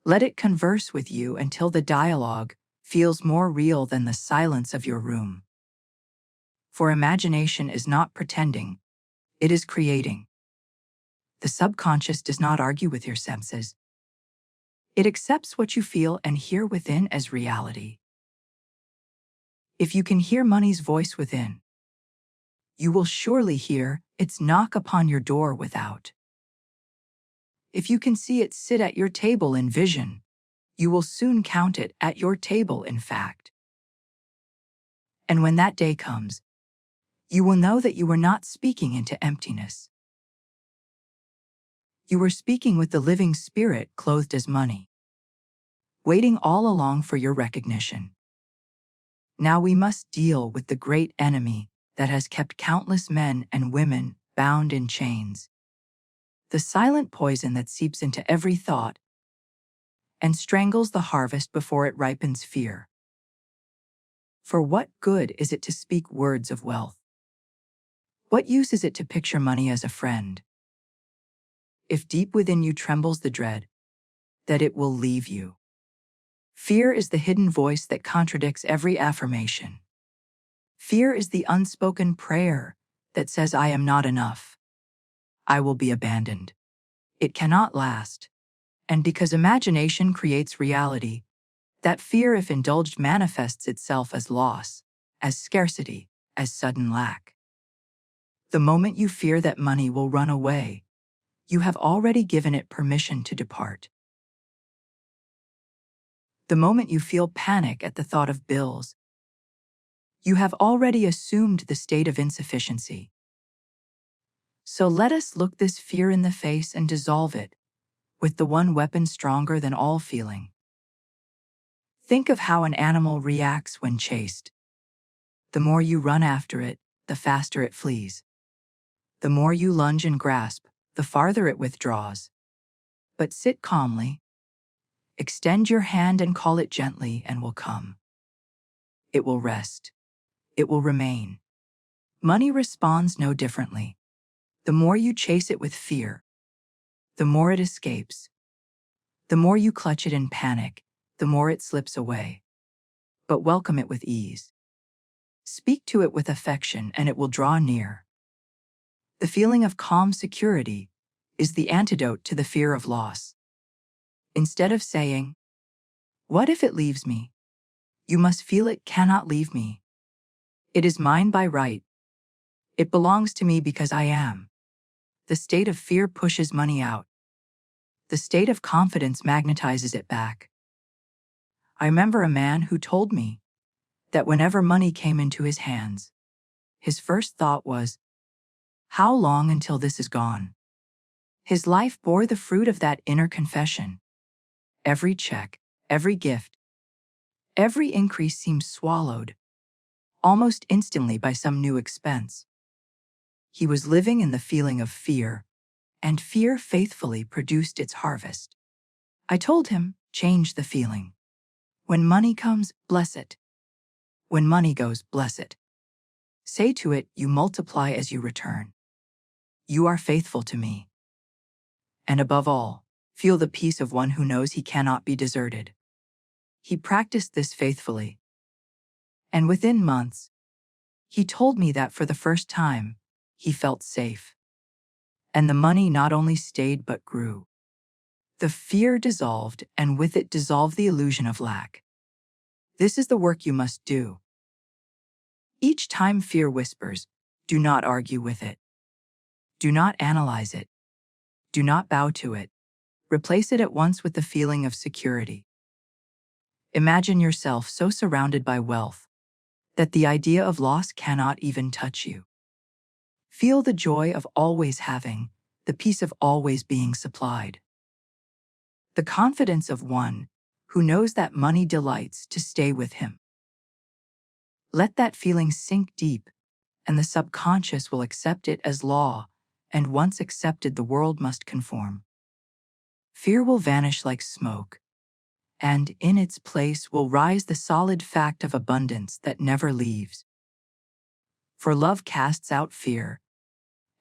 Let it converse with you until the dialogue feels more real than the silence of your room. For imagination is not pretending, it is creating. The subconscious does not argue with your senses. It accepts what you feel and hear within as reality. If you can hear money's voice within, you will surely hear its knock upon your door without. If you can see it sit at your table in vision, you will soon count it at your table in fact. And when that day comes, You will know that you were not speaking into emptiness. You were speaking with the living spirit clothed as money, waiting all along for your recognition. Now we must deal with the great enemy that has kept countless men and women bound in chains. The silent poison that seeps into every thought and strangles the harvest before it ripens fear. For what good is it to speak words of wealth? What use is it to picture money as a friend, if deep within you trembles the dread that it will leave you? Fear is the hidden voice that contradicts every affirmation. Fear is the unspoken prayer that says, I am not enough. I will be abandoned. It cannot last. And because imagination creates reality, that fear, if indulged, manifests itself as loss, as scarcity, as sudden lack. The moment you fear that money will run away, you have already given it permission to depart. The moment you feel panic at the thought of bills, you have already assumed the state of insufficiency. So let us look this fear in the face and dissolve it with the one weapon stronger than all feeling. Think of how an animal reacts when chased. The more you run after it, the faster it flees. The more you lunge and grasp, the farther it withdraws. But sit calmly, extend your hand and call it gently, and will come. It will rest. It will remain. Money responds no differently. The more you chase it with fear, the more it escapes. The more you clutch it in panic, the more it slips away. But welcome it with ease. Speak to it with affection, and it will draw near. The feeling of calm security is the antidote to the fear of loss. Instead of saying, "What if it leaves me?" you must feel it cannot leave me. It is mine by right. It belongs to me because I am. The state of fear pushes money out. The state of confidence magnetizes it back. I remember a man who told me that whenever money came into his hands, his first thought was, how long until this is gone? His life bore the fruit of that inner confession. Every check, every gift, every increase seemed swallowed, almost instantly, by some new expense. He was living in the feeling of fear, and fear faithfully produced its harvest. I told him, change the feeling. When money comes, bless it. When money goes, bless it. Say to it, you multiply as you return. You are faithful to me. And above all, feel the peace of one who knows he cannot be deserted. He practiced this faithfully. And within months, he told me that for the first time, he felt safe. And the money not only stayed but grew. The fear dissolved, and with it dissolved the illusion of lack. This is the work you must do. Each time fear whispers, do not argue with it. Do not analyze it. Do not bow to it. Replace it at once with the feeling of security. Imagine yourself so surrounded by wealth that the idea of loss cannot even touch you. Feel the joy of always having, the peace of always being supplied. The confidence of one who knows that money delights to stay with him. Let that feeling sink deep, and the subconscious will accept it as law, and once accepted, the world must conform. Fear will vanish like smoke, and in its place will rise the solid fact of abundance that never leaves. For love casts out fear,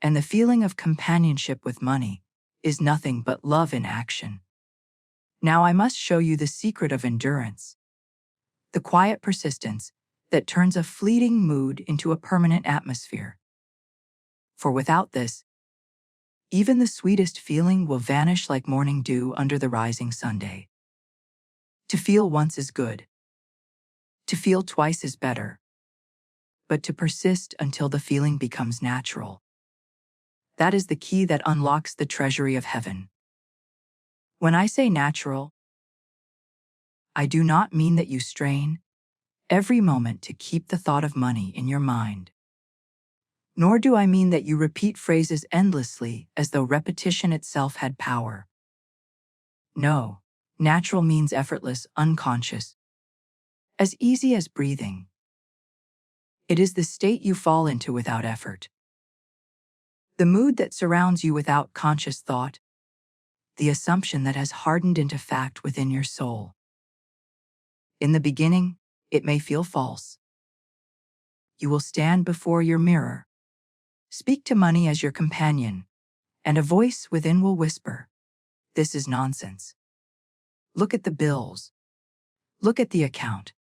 and the feeling of companionship with money is nothing but love in action. Now I must show you the secret of endurance, the quiet persistence that turns a fleeting mood into a permanent atmosphere. For without this, even the sweetest feeling will vanish like morning dew under the rising sunday. To feel once is good. To feel twice is better. But to persist until the feeling becomes natural. That is the key that unlocks the treasury of heaven. When I say natural, I do not mean that you strain every moment to keep the thought of money in your mind. Nor do I mean that you repeat phrases endlessly as though repetition itself had power. No, natural means effortless, unconscious, as easy as breathing. It is the state you fall into without effort, the mood that surrounds you without conscious thought, the assumption that has hardened into fact within your soul. In the beginning, it may feel false. You will stand before your mirror, speak to money as your companion, and a voice within will whisper, "This is nonsense. Look at the bills. Look at the account.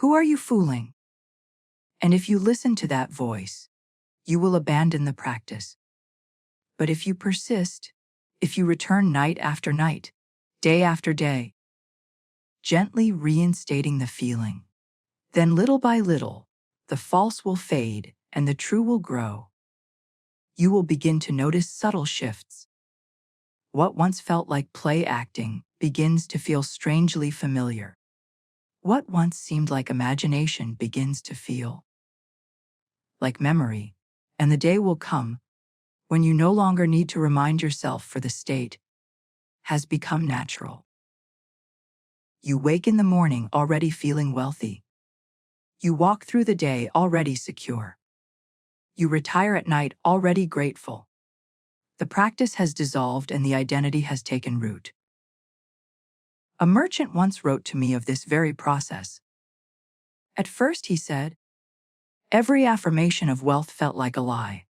Who are you fooling?" And if you listen to that voice, you will abandon the practice. But if you persist, if you return night after night, day after day, gently reinstating the feeling, then little by little, the false will fade and the true will grow. You will begin to notice subtle shifts. What once felt like play acting begins to feel strangely familiar. What once seemed like imagination begins to feel like memory, and the day will come when you no longer need to remind yourself, for the state has become natural. You wake in the morning already feeling wealthy. You walk through the day already secure. You retire at night already grateful. The practice has dissolved and the identity has taken root. A merchant once wrote to me of this very process. At first, he said, every affirmation of wealth felt like a lie.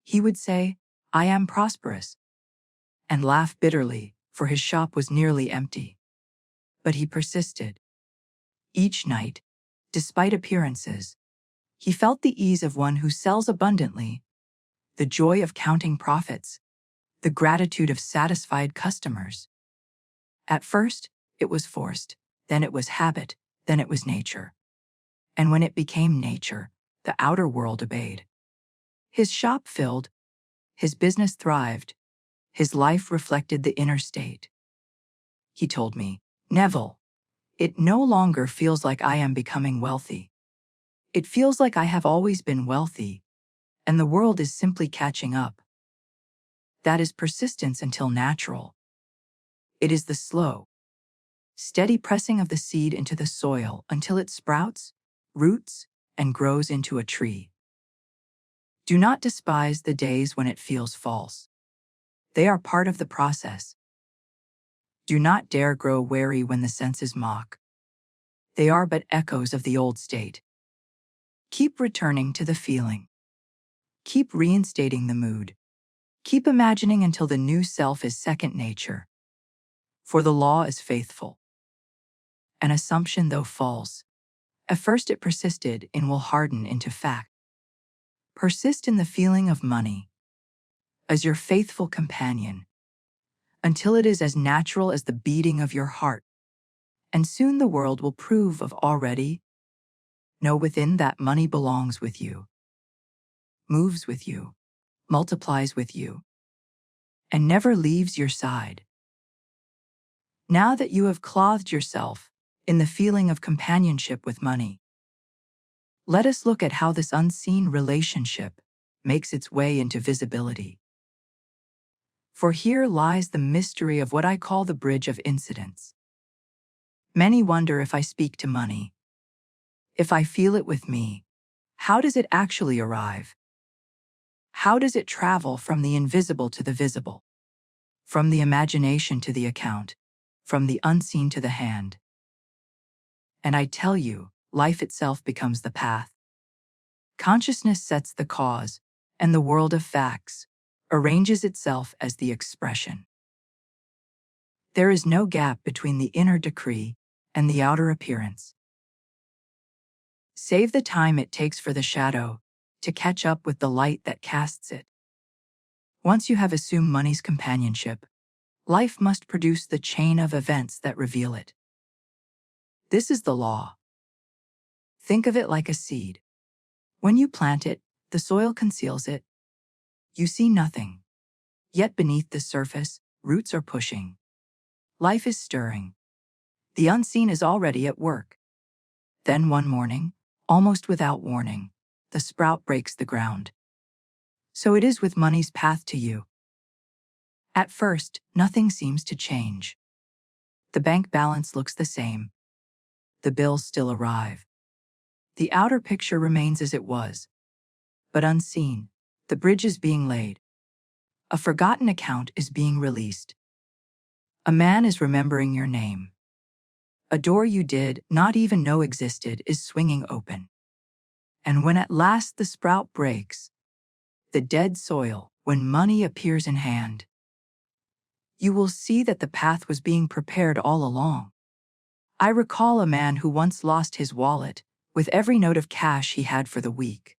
He would say, "I am prosperous," and laugh bitterly, for his shop was nearly empty. But he persisted. Each night, despite appearances, he felt the ease of one who sells abundantly, the joy of counting profits, the gratitude of satisfied customers. At first, it was forced, then it was habit, then it was nature. And when it became nature, the outer world obeyed. His shop filled, his business thrived, his life reflected the inner state. He told me, "Neville, it no longer feels like I am becoming wealthy. It feels like I have always been wealthy, and the world is simply catching up." That is persistence until natural. It is the slow, steady pressing of the seed into the soil until it sprouts, roots, and grows into a tree. Do not despise the days when it feels false. They are part of the process. Do not dare grow wary when the senses mock. They are but echoes of the old state. Keep returning to the feeling. Keep reinstating the mood. Keep imagining until the new self is second nature. For the law is faithful. An assumption, though false, at first it persisted and will harden into fact. Persist in the feeling of money as your faithful companion until it is as natural as the beating of your heart, and soon the world will prove of already know within that money belongs with you, moves with you, multiplies with you, and never leaves your side. Now that you have clothed yourself in the feeling of companionship with money, let us look at how this unseen relationship makes its way into visibility. For here lies the mystery of what I call the bridge of incidents. Many wonder, if I speak to money, if I feel it with me, how does it actually arrive? How does it travel from the invisible to the visible? From the imagination to the account? From the unseen to the hand? And I tell you, life itself becomes the path. Consciousness sets the cause, and the world of facts arranges itself as the expression. There is no gap between the inner decree and the outer appearance. Save the time it takes for the shadow to catch up with the light that casts it. Once you have assumed money's companionship, life must produce the chain of events that reveal it. This is the law. Think of it like a seed. When you plant it, the soil conceals it. You see nothing. Yet beneath the surface, roots are pushing. Life is stirring. The unseen is already at work. Then one morning, almost without warning, the sprout breaks the ground. So it is with money's path to you. At first, nothing seems to change. The bank balance looks the same. The bills still arrive. The outer picture remains as it was. But unseen, the bridge is being laid. A forgotten account is being released. A man is remembering your name. A door you did not even know existed is swinging open. And when at last the sprout breaks, the dead soil, when money appears in hand, you will see that the path was being prepared all along. I recall a man who once lost his wallet with every note of cash he had for the week.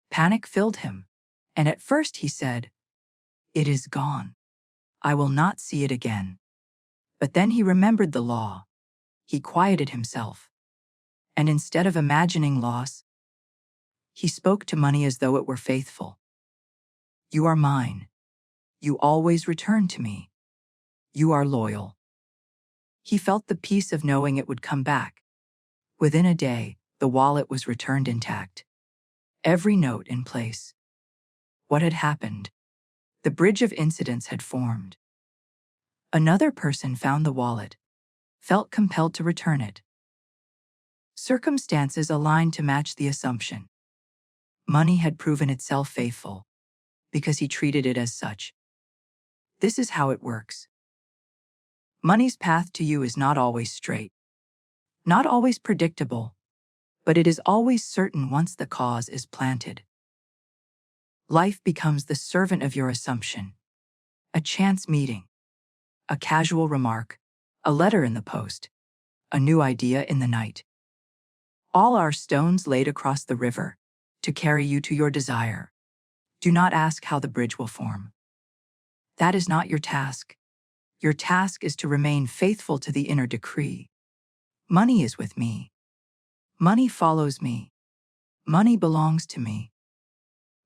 Panic filled him, and at first he said, "It is gone. I will not see it again." But then he remembered the law. He quieted himself. And instead of imagining loss, he spoke to money as though it were faithful. "You are mine. You always return to me. You are loyal." He felt the peace of knowing it would come back. Within a day, the wallet was returned intact. Every note in place. What had happened? The bridge of incidents had formed. Another person found the wallet, felt compelled to return it. Circumstances aligned to match the assumption. Money had proven itself faithful, because he treated it as such. This is how it works. Money's path to you is not always straight, not always predictable, but it is always certain once the cause is planted. Life becomes the servant of your assumption. A chance meeting, a casual remark, a letter in the post, a new idea in the night. All are stones laid across the river to carry you to your desire. Do not ask how the bridge will form. That is not your task. Your task is to remain faithful to the inner decree. Money is with me. Money follows me. Money belongs to me.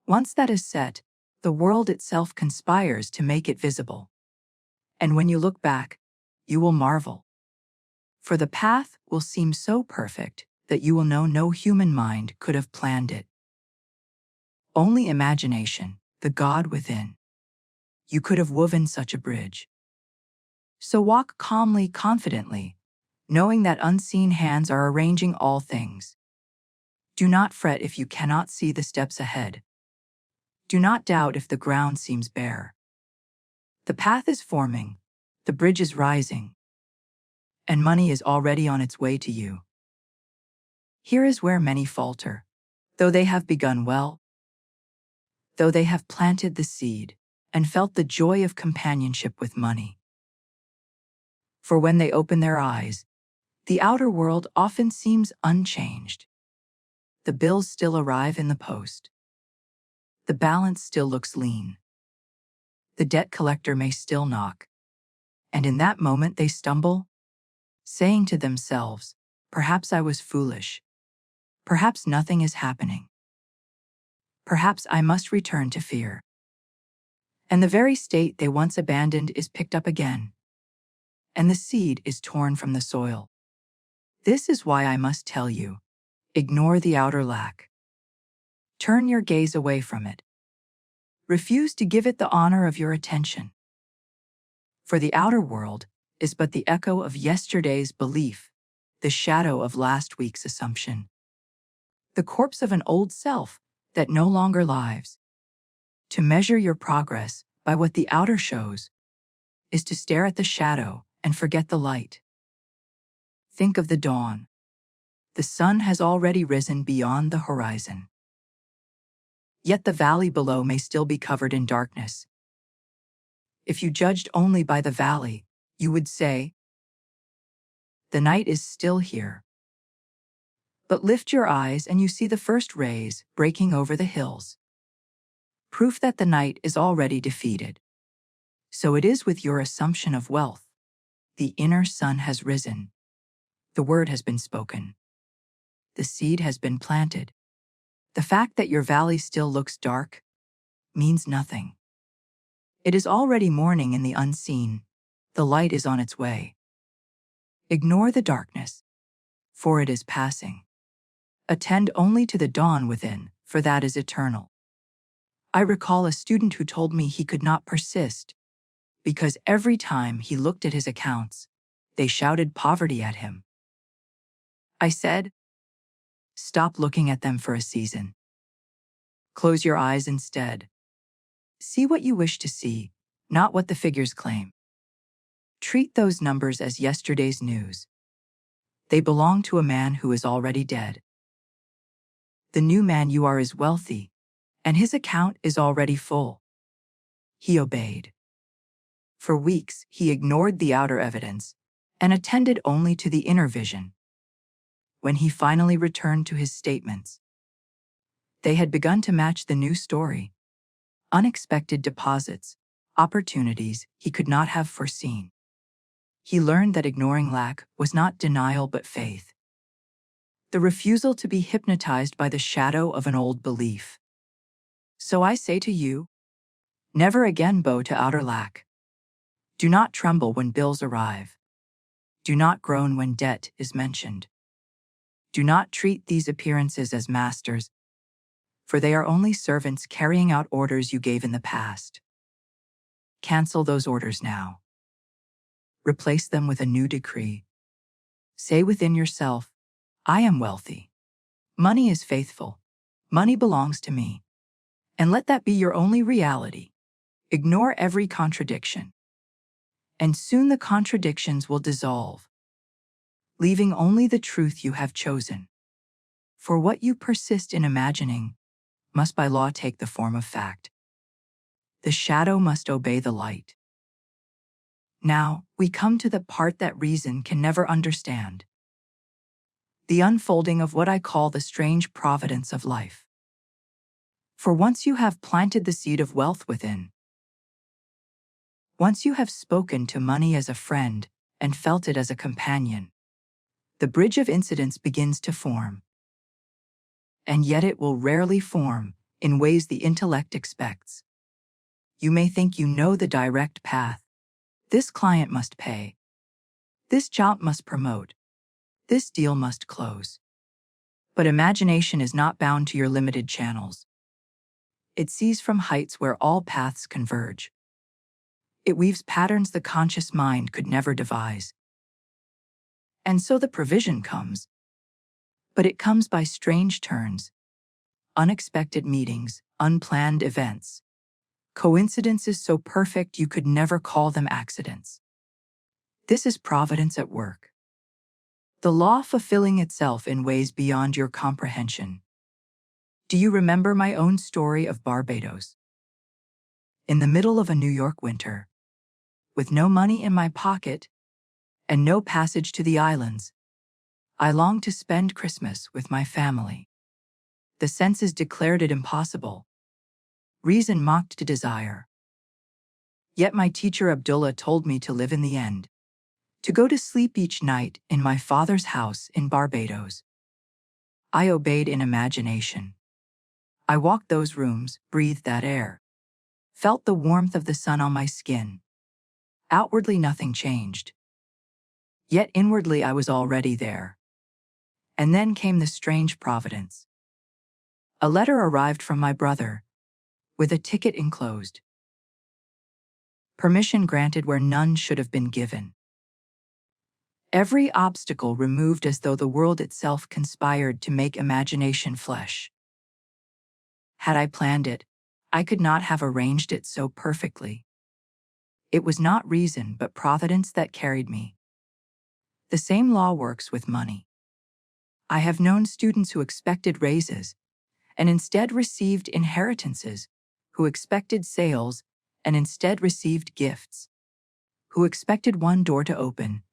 Once that is set, the world itself conspires to make it visible. And when you look back, you will marvel. For the path will seem so perfect that you will know no human mind could have planned it. Only imagination, the God within. You could have woven such a bridge. So walk calmly, confidently, knowing that unseen hands are arranging all things. Do not fret if you cannot see the steps ahead. Do not doubt if the ground seems bare. The path is forming, the bridge is rising, and money is already on its way to you. Here is where many falter, though they have begun well, though they have planted the seed and felt the joy of companionship with money. For when they open their eyes, the outer world often seems unchanged. The bills still arrive in the post. The balance still looks lean. The debt collector may still knock. And in that moment they stumble, saying to themselves, "Perhaps I was foolish. Perhaps nothing is happening. Perhaps I must return to fear." And the very state they once abandoned is picked up again. And the seed is torn from the soil. This is why I must tell you, ignore the outer lack. Turn your gaze away from it. Refuse to give it the honor of your attention. For the outer world is but the echo of yesterday's belief, the shadow of last week's assumption. The corpse of an old self that no longer lives. To measure your progress by what the outer shows is to stare at the shadow and forget the light. Think of the dawn. The sun has already risen beyond the horizon. Yet the valley below may still be covered in darkness. If you judged only by the valley, you would say, "The night is still here." But lift your eyes and you see the first rays breaking over the hills. Proof that the night is already defeated. So it is with your assumption of wealth. The inner sun has risen. The word has been spoken. The seed has been planted. The fact that your valley still looks dark means nothing. It is already morning in the unseen. The light is on its way. Ignore the darkness, for it is passing. Attend only to the dawn within, for that is eternal. I recall a student who told me he could not persist because every time he looked at his accounts, they shouted poverty at him. I said, stop looking at them for a season. Close your eyes instead. See what you wish to see, not what the figures claim. Treat those numbers as yesterday's news. They belong to a man who is already dead. The new man you are is wealthy, and his account is already full. He obeyed. For weeks, he ignored the outer evidence and attended only to the inner vision. When he finally returned to his statements, they had begun to match the new story. Unexpected deposits, opportunities he could not have foreseen. He learned that ignoring lack was not denial but faith. The refusal to be hypnotized by the shadow of an old belief. So I say to you, never again bow to outer lack. Do not tremble when bills arrive. Do not groan when debt is mentioned. Do not treat these appearances as masters, for they are only servants carrying out orders you gave in the past. Cancel those orders now. Replace them with a new decree. Say within yourself, I am wealthy. Money is faithful. Money belongs to me. And let that be your only reality. Ignore every contradiction. And soon the contradictions will dissolve, leaving only the truth you have chosen. For what you persist in imagining must by law take the form of fact. The shadow must obey the light. Now, we come to the part that reason can never understand. The unfolding of what I call the strange providence of life. For once you have planted the seed of wealth within, once you have spoken to money as a friend and felt it as a companion, the bridge of incidents begins to form. And yet it will rarely form in ways the intellect expects. You may think you know the direct path. This client must pay. This job must promote. This deal must close. But imagination is not bound to your limited channels. It sees from heights where all paths converge. It weaves patterns the conscious mind could never devise. And so the provision comes. But it comes by strange turns, unexpected meetings, unplanned events. Coincidences so perfect you could never call them accidents. This is providence at work. The law fulfilling itself in ways beyond your comprehension. Do you remember my own story of Barbados? In the middle of a New York winter, with no money in my pocket and no passage to the islands, I longed to spend Christmas with my family. The senses declared it impossible. Reason mocked to desire. Yet my teacher Abdullah told me to live in the end, to go to sleep each night in my father's house in Barbados. I obeyed in imagination. I walked those rooms, breathed that air, felt the warmth of the sun on my skin. Outwardly nothing changed. Yet inwardly I was already there. And then came the strange providence. A letter arrived from my brother, with a ticket enclosed. Permission granted where none should have been given. Every obstacle removed as though the world itself conspired to make imagination flesh. Had I planned it, I could not have arranged it so perfectly. It was not reason but providence that carried me. The same law works with money. I have known students who expected raises and instead received inheritances, who expected sales and instead received gifts, who expected one door to open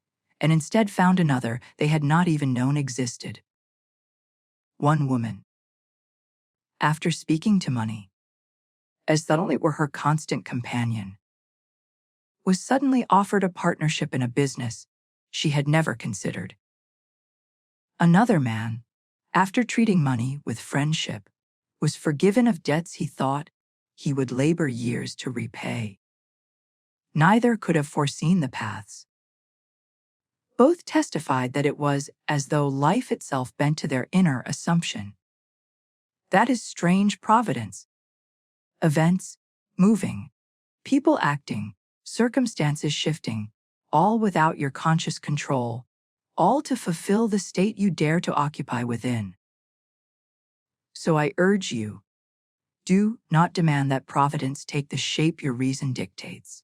and instead found another they had not even known existed. One woman, after speaking to money, as though it were her constant companion, was suddenly offered a partnership in a business she had never considered. Another man, after treating money with friendship, was forgiven of debts he thought he would labor years to repay. Neither could have foreseen the paths. Both testified that it was as though life itself bent to their inner assumption. That is strange providence. Events moving, people acting, circumstances shifting, all without your conscious control, all to fulfill the state you dare to occupy within. So I urge you, do not demand that providence take the shape your reason dictates.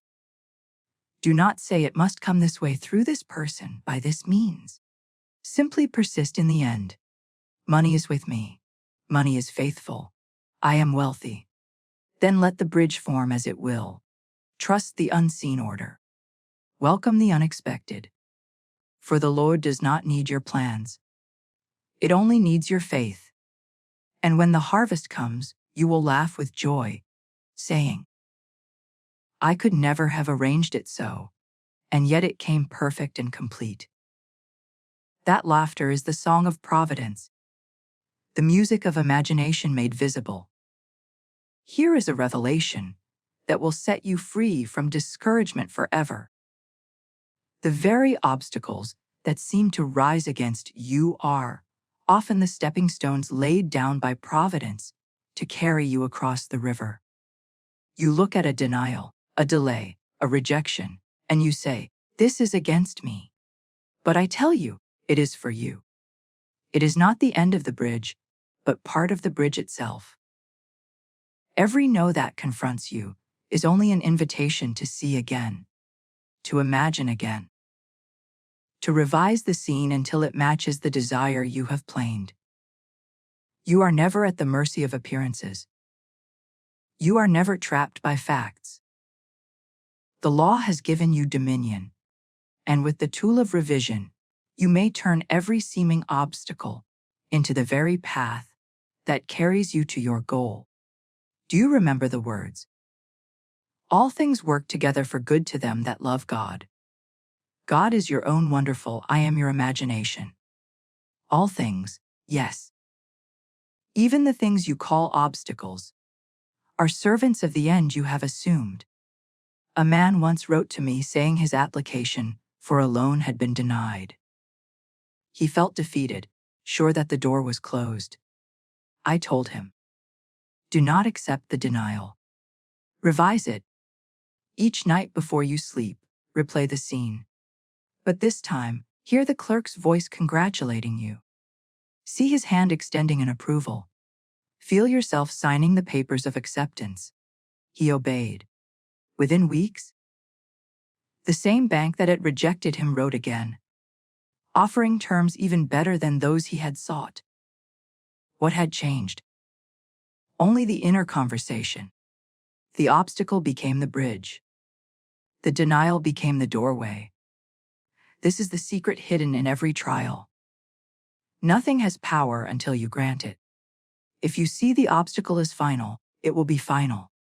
Do not say it must come this way through this person by this means. Simply persist in the end. Money is with me. Money is faithful. I am wealthy. Then let the bridge form as it will. Trust the unseen order. Welcome the unexpected. For the Lord does not need your plans. It only needs your faith. And when the harvest comes, you will laugh with joy, saying, I could never have arranged it so, and yet it came perfect and complete. That laughter is the song of providence, the music of imagination made visible. Here is a revelation that will set you free from discouragement forever. The very obstacles that seem to rise against you are often the stepping stones laid down by providence to carry you across the river. You look at a denial, a delay, a rejection, and you say, this is against me. But I tell you, it is for you. It is not the end of the bridge, but part of the bridge itself. Every no that confronts you is only an invitation to see again, to imagine again, to revise the scene until it matches the desire you have planned. You are never at the mercy of appearances. You are never trapped by facts. The law has given you dominion, and with the tool of revision, you may turn every seeming obstacle into the very path that carries you to your goal. Do you remember the words? All things work together for good to them that love God. God is your own wonderful I am your imagination. All things, yes. Even the things you call obstacles are servants of the end you have assumed. A man once wrote to me saying his application for a loan had been denied. He felt defeated, sure that the door was closed. I told him, do not accept the denial. Revise it. Each night before you sleep, replay the scene. But this time, hear the clerk's voice congratulating you. See his hand extending in approval. Feel yourself signing the papers of acceptance. He obeyed. Within weeks, the same bank that had rejected him wrote again, offering terms even better than those he had sought. What had changed? Only the inner conversation. The obstacle became the bridge. The denial became the doorway. This is the secret hidden in every trial. Nothing has power until you grant it. If you see the obstacle as final, it will be final.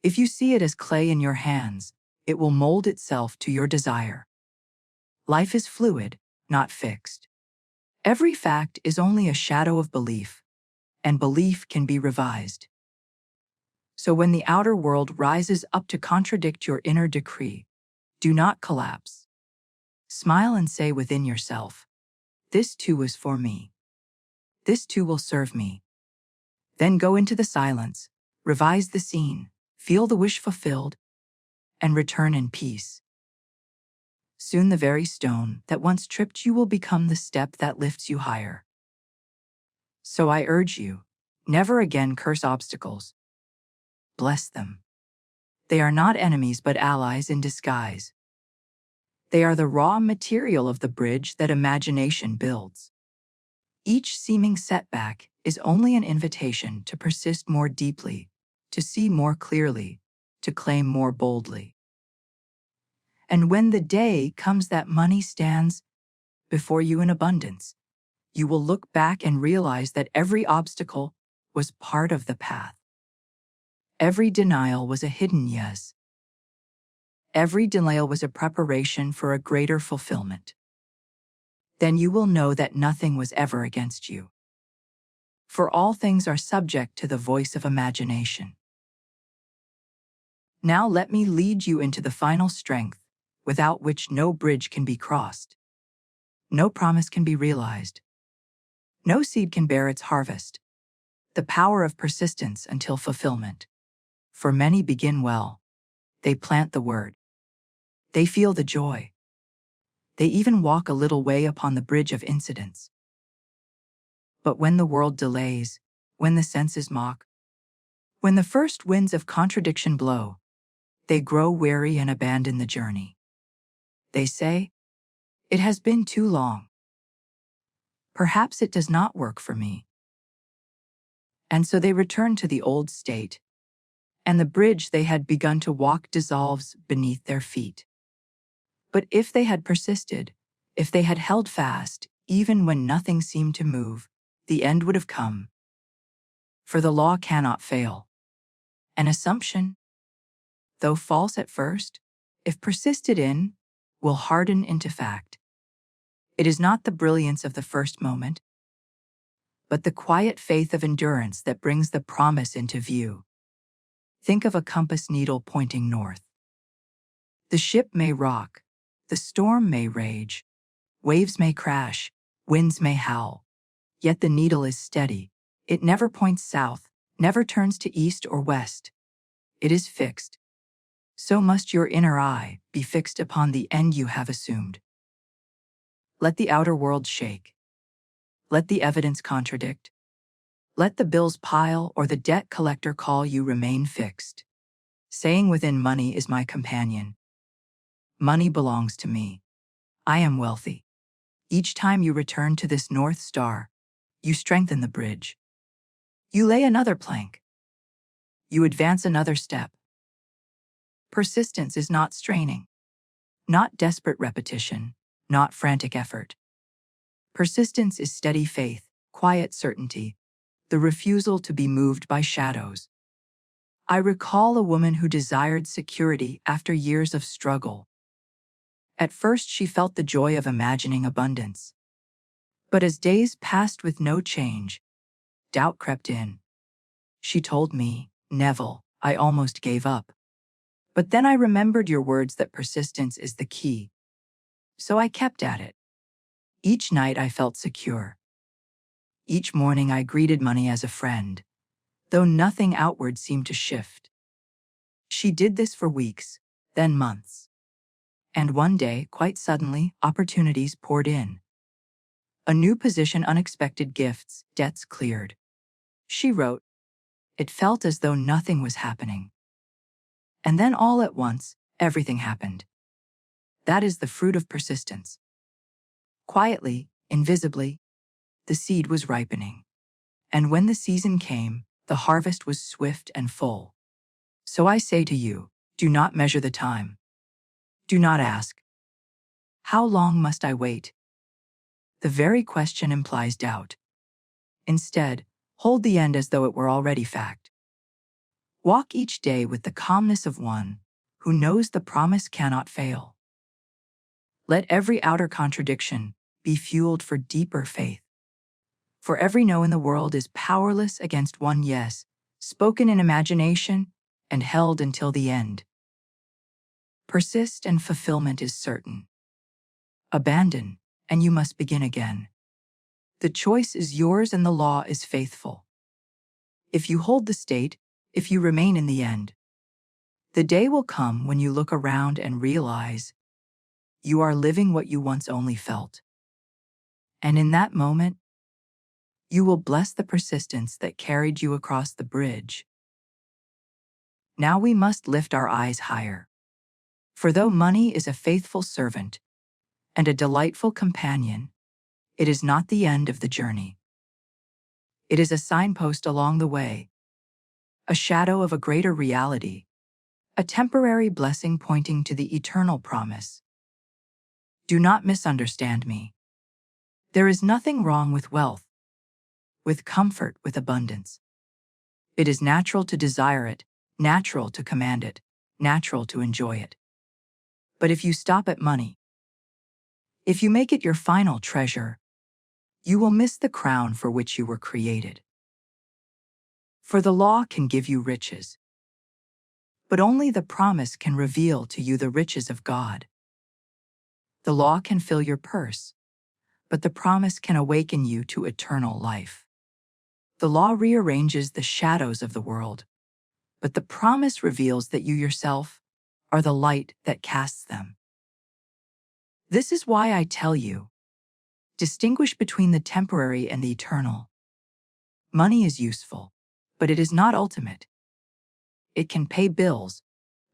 If you see it as clay in your hands, it will mold itself to your desire. Life is fluid, not fixed. Every fact is only a shadow of belief, and belief can be revised. So when the outer world rises up to contradict your inner decree, do not collapse. Smile and say within yourself, this too is for me. This too will serve me. Then go into the silence, revise the scene, feel the wish fulfilled, and return in peace. Soon the very stone that once tripped you will become the step that lifts you higher. So I urge you, never again curse obstacles. Bless them. They are not enemies but allies in disguise. They are the raw material of the bridge that imagination builds. Each seeming setback is only an invitation to persist more deeply, to see more clearly, to claim more boldly. And when the day comes that money stands before you in abundance, you will look back and realize that every obstacle was part of the path. Every denial was a hidden yes. Every denial was a preparation for a greater fulfillment. Then you will know that nothing was ever against you. For all things are subject to the voice of imagination. Now let me lead you into the final strength, without which no bridge can be crossed. No promise can be realized. No seed can bear its harvest. The power of persistence until fulfillment. For many begin well. They plant the word. They feel the joy. They even walk a little way upon the bridge of incidents. But when the world delays, when the senses mock, when the first winds of contradiction blow, they grow weary and abandon the journey. They say, "It has been too long. Perhaps it does not work for me." And so they return to the old state, and the bridge they had begun to walk dissolves beneath their feet. But if they had persisted, if they had held fast, even when nothing seemed to move, the end would have come. For the law cannot fail. An assumption, though false at first, if persisted in, will harden into fact. It is not the brilliance of the first moment, but the quiet faith of endurance that brings the promise into view. Think of a compass needle pointing north. The ship may rock, the storm may rage, waves may crash, winds may howl, yet the needle is steady. It never points south, never turns to east or west. It is fixed. So must your inner eye be fixed upon the end you have assumed. Let the outer world shake. Let the evidence contradict. Let the bills pile or the debt collector call you, remain fixed. Saying within, money is my companion. Money belongs to me. I am wealthy. Each time you return to this North Star, you strengthen the bridge. You lay another plank. You advance another step. Persistence is not straining, not desperate repetition, not frantic effort. Persistence is steady faith, quiet certainty, the refusal to be moved by shadows. I recall a woman who desired security after years of struggle. At first she felt the joy of imagining abundance. But as days passed with no change, doubt crept in. She told me, "Neville, I almost gave up. But then I remembered your words that persistence is the key." So I kept at it. Each night I felt secure. Each morning I greeted money as a friend, though nothing outward seemed to shift. She did this for weeks, then months. And one day, quite suddenly, opportunities poured in. A new position, unexpected gifts, debts cleared. She wrote, "It felt as though nothing was happening. And then all at once, everything happened." That is the fruit of persistence. Quietly, invisibly, the seed was ripening. And when the season came, the harvest was swift and full. So I say to you, do not measure the time. Do not ask, "How long must I wait?" The very question implies doubt. Instead, hold the end as though it were already fact. Walk each day with the calmness of one who knows the promise cannot fail. Let every outer contradiction be fueled for deeper faith. For every no in the world is powerless against one yes, spoken in imagination and held until the end. Persist and fulfillment is certain. Abandon, and you must begin again. The choice is yours and the law is faithful. If you hold the state, if you remain in the end, the day will come when you look around and realize you are living what you once only felt. And in that moment, you will bless the persistence that carried you across the bridge. Now we must lift our eyes higher. For though money is a faithful servant and a delightful companion, it is not the end of the journey. It is a signpost along the way, a shadow of a greater reality, a temporary blessing pointing to the eternal promise. Do not misunderstand me. There is nothing wrong with wealth, with comfort, with abundance. It is natural to desire it, natural to command it, natural to enjoy it. But if you stop at money, if you make it your final treasure, you will miss the crown for which you were created. For the law can give you riches, but only the promise can reveal to you the riches of God. The law can fill your purse, but the promise can awaken you to eternal life. The law rearranges the shadows of the world, but the promise reveals that you yourself are the light that casts them. This is why I tell you, distinguish between the temporary and the eternal. Money is useful, but it is not ultimate. It can pay bills,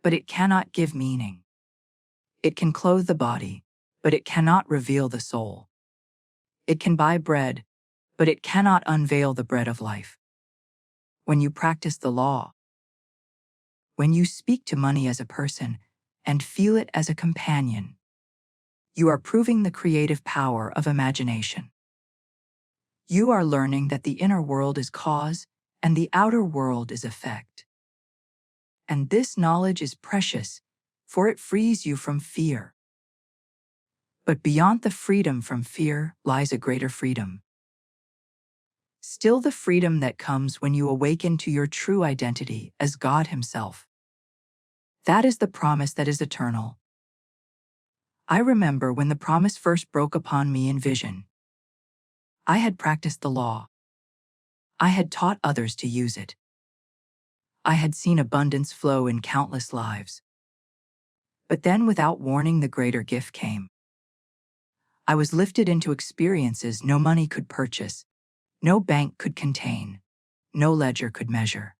but it cannot give meaning. It can clothe the body, but it cannot reveal the soul. It can buy bread, but it cannot unveil the bread of life. When you practice the law, when you speak to money as a person and feel it as a companion, you are proving the creative power of imagination. You are learning that the inner world is cause and the outer world is effect. And this knowledge is precious, for it frees you from fear. But beyond the freedom from fear lies a greater freedom. Still the freedom that comes when you awaken to your true identity as God Himself. That is the promise that is eternal. I remember when the promise first broke upon me in vision. I had practiced the law. I had taught others to use it. I had seen abundance flow in countless lives. But then, without warning, the greater gift came. I was lifted into experiences no money could purchase, no bank could contain, no ledger could measure.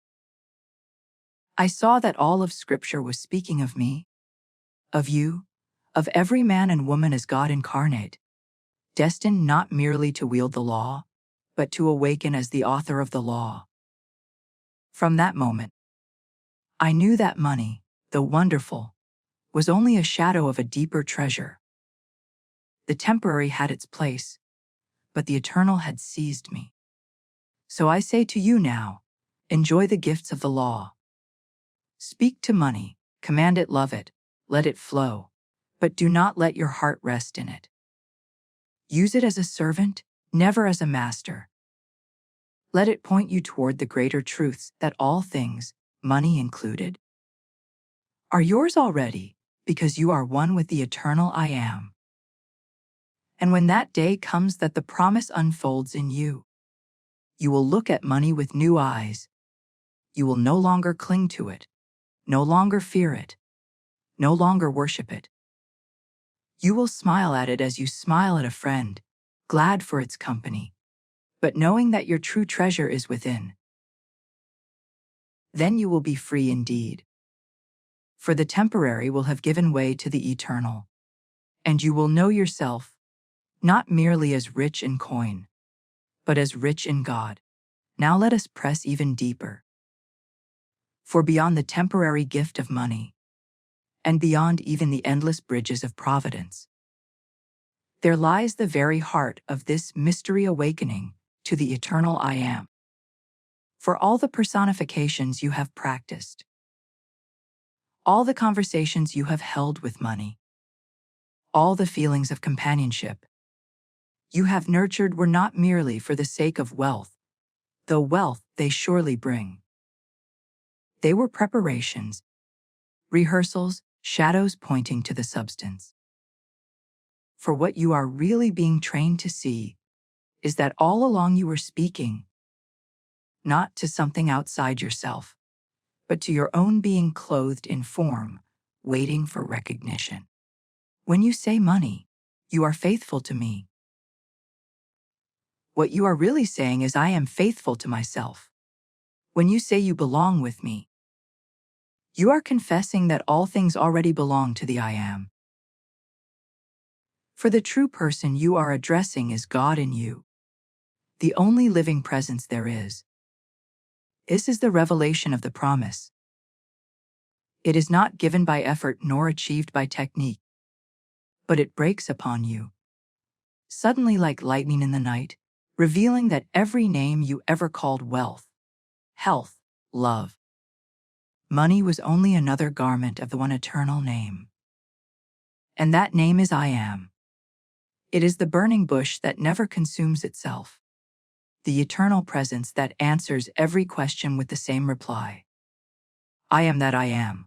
I saw that all of Scripture was speaking of me, of you, of every man and woman as God incarnate, destined not merely to wield the law, but to awaken as the author of the law. From that moment, I knew that money, though wonderful, was only a shadow of a deeper treasure. The temporary had its place, but the eternal had seized me. So I say to you now, enjoy the gifts of the law. Speak to money, command it, love it, let it flow, but do not let your heart rest in it. Use it as a servant, never as a master. Let it point you toward the greater truths that all things, money included, are yours already, because you are one with the eternal I Am. And when that day comes that the promise unfolds in you, you will look at money with new eyes. You will no longer cling to it, no longer fear it, no longer worship it. You will smile at it as you smile at a friend, glad for its company, but knowing that your true treasure is within. Then you will be free indeed. For the temporary will have given way to the eternal, and you will know yourself, not merely as rich in coin, but as rich in God. Now let us press even deeper. For beyond the temporary gift of money, and beyond even the endless bridges of providence, there lies the very heart of this mystery awakening to the eternal I Am. For all the personifications you have practiced, all the conversations you have held with money, all the feelings of companionship you have nurtured were not merely for the sake of wealth, though wealth they surely bring. They were preparations, rehearsals, shadows pointing to the substance. For what you are really being trained to see is that all along you were speaking, not to something outside yourself, but to your own being clothed in form, waiting for recognition. When you say money, you are faithful to me. What you are really saying is I am faithful to myself. When you say you belong with me, you are confessing that all things already belong to the I Am. For the true person you are addressing is God in you, the only living presence there is. This is the revelation of the promise. It is not given by effort nor achieved by technique, but it breaks upon you, suddenly like lightning in the night, revealing that every name you ever called wealth, health, love, money was only another garment of the one eternal name. And that name is I Am. It is the burning bush that never consumes itself, the eternal presence that answers every question with the same reply. I am that I am.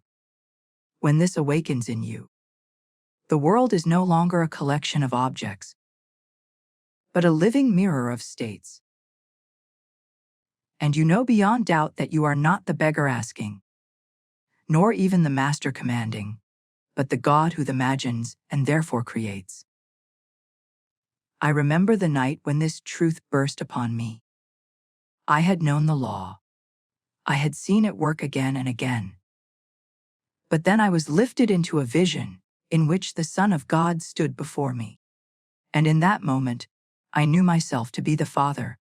When this awakens in you, the world is no longer a collection of objects, but a living mirror of states. And you know beyond doubt that you are not the beggar asking, nor even the master commanding, but the God who imagines and therefore creates. I remember the night when this truth burst upon me. I had known the law. I had seen it work again and again. But then I was lifted into a vision in which the Son of God stood before me. And in that moment, I knew myself to be the Father.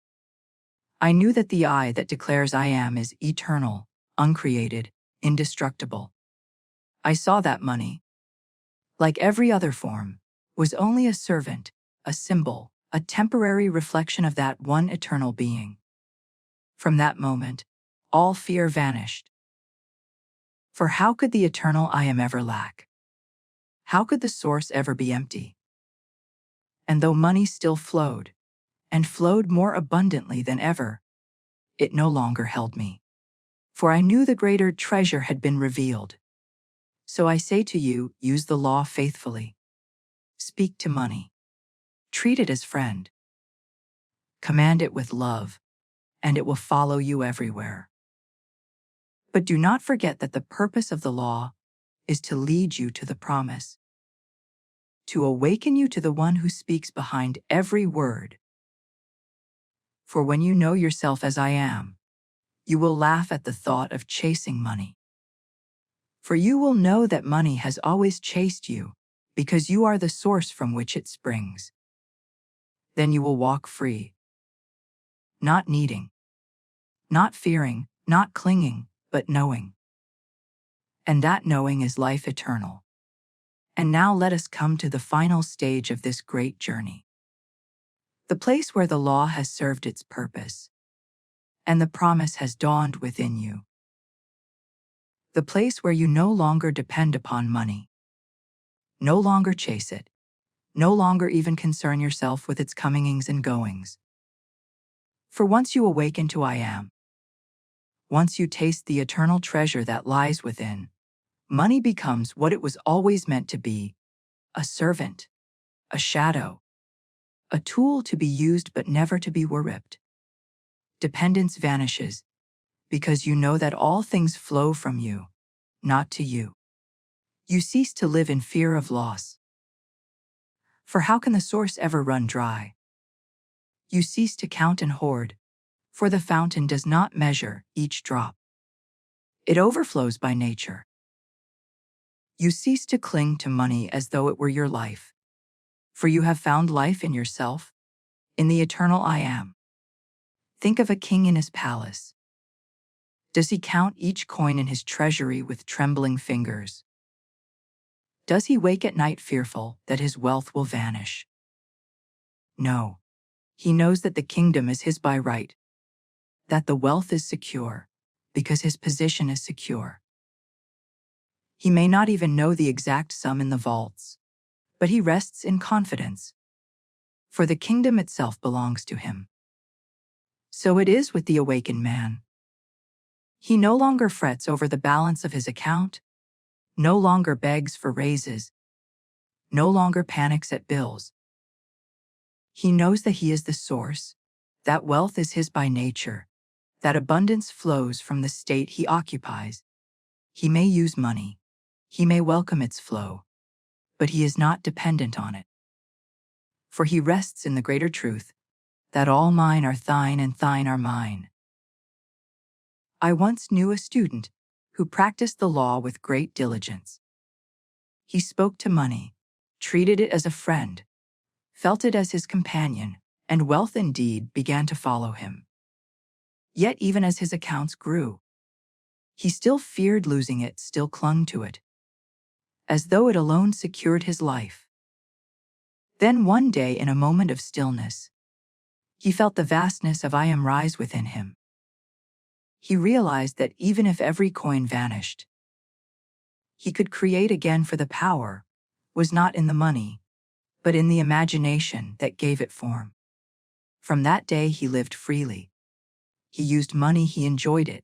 I knew that the I that declares I am is eternal, uncreated, indestructible. I saw that money, like every other form, was only a servant, a symbol, a temporary reflection of that one eternal being. From that moment, all fear vanished. For how could the eternal I am ever lack? How could the source ever be empty? And though money still flowed, and flowed more abundantly than ever, it no longer held me. For I knew the greater treasure had been revealed. So I say to you, use the law faithfully. Speak to money. Treat it as friend. Command it with love, and it will follow you everywhere. But do not forget that the purpose of the law is to lead you to the promise, to awaken you to the one who speaks behind every word. For when you know yourself as I am, you will laugh at the thought of chasing money. For you will know that money has always chased you, because you are the source from which it springs. Then you will walk free, not needing, not fearing, not clinging, but knowing. And that knowing is life eternal. And now let us come to the final stage of this great journey. The place where the law has served its purpose, and the promise has dawned within you. The place where you no longer depend upon money, no longer chase it, no longer even concern yourself with its comings and goings. For once you awaken to I am, once you taste the eternal treasure that lies within, money becomes what it was always meant to be, a servant, a shadow, a tool to be used but never to be worshipped. Dependence vanishes, because you know that all things flow from you, not to you. You cease to live in fear of loss. For how can the source ever run dry? You cease to count and hoard, for the fountain does not measure each drop. It overflows by nature. You cease to cling to money as though it were your life, for you have found life in yourself, in the eternal I am. Think of a king in his palace. Does he count each coin in his treasury with trembling fingers? Does he wake at night fearful that his wealth will vanish? No. He knows that the kingdom is his by right, that the wealth is secure, because his position is secure. He may not even know the exact sum in the vaults, but he rests in confidence, for the kingdom itself belongs to him. So it is with the awakened man. He no longer frets over the balance of his account, no longer begs for raises, no longer panics at bills. He knows that he is the source, that wealth is his by nature, that abundance flows from the state he occupies. He may use money, he may welcome its flow, but he is not dependent on it. For he rests in the greater truth, that all mine are thine and thine are mine. I once knew a student who practiced the law with great diligence. He spoke to money, treated it as a friend, felt it as his companion, and wealth indeed began to follow him. Yet even as his accounts grew, he still feared losing it, still clung to it, as though it alone secured his life. Then one day, in a moment of stillness, he felt the vastness of I am rise within him. He realized that even if every coin vanished, he could create again, for the power was not in the money, but in the imagination that gave it form. From that day he lived freely. He used money, he enjoyed it.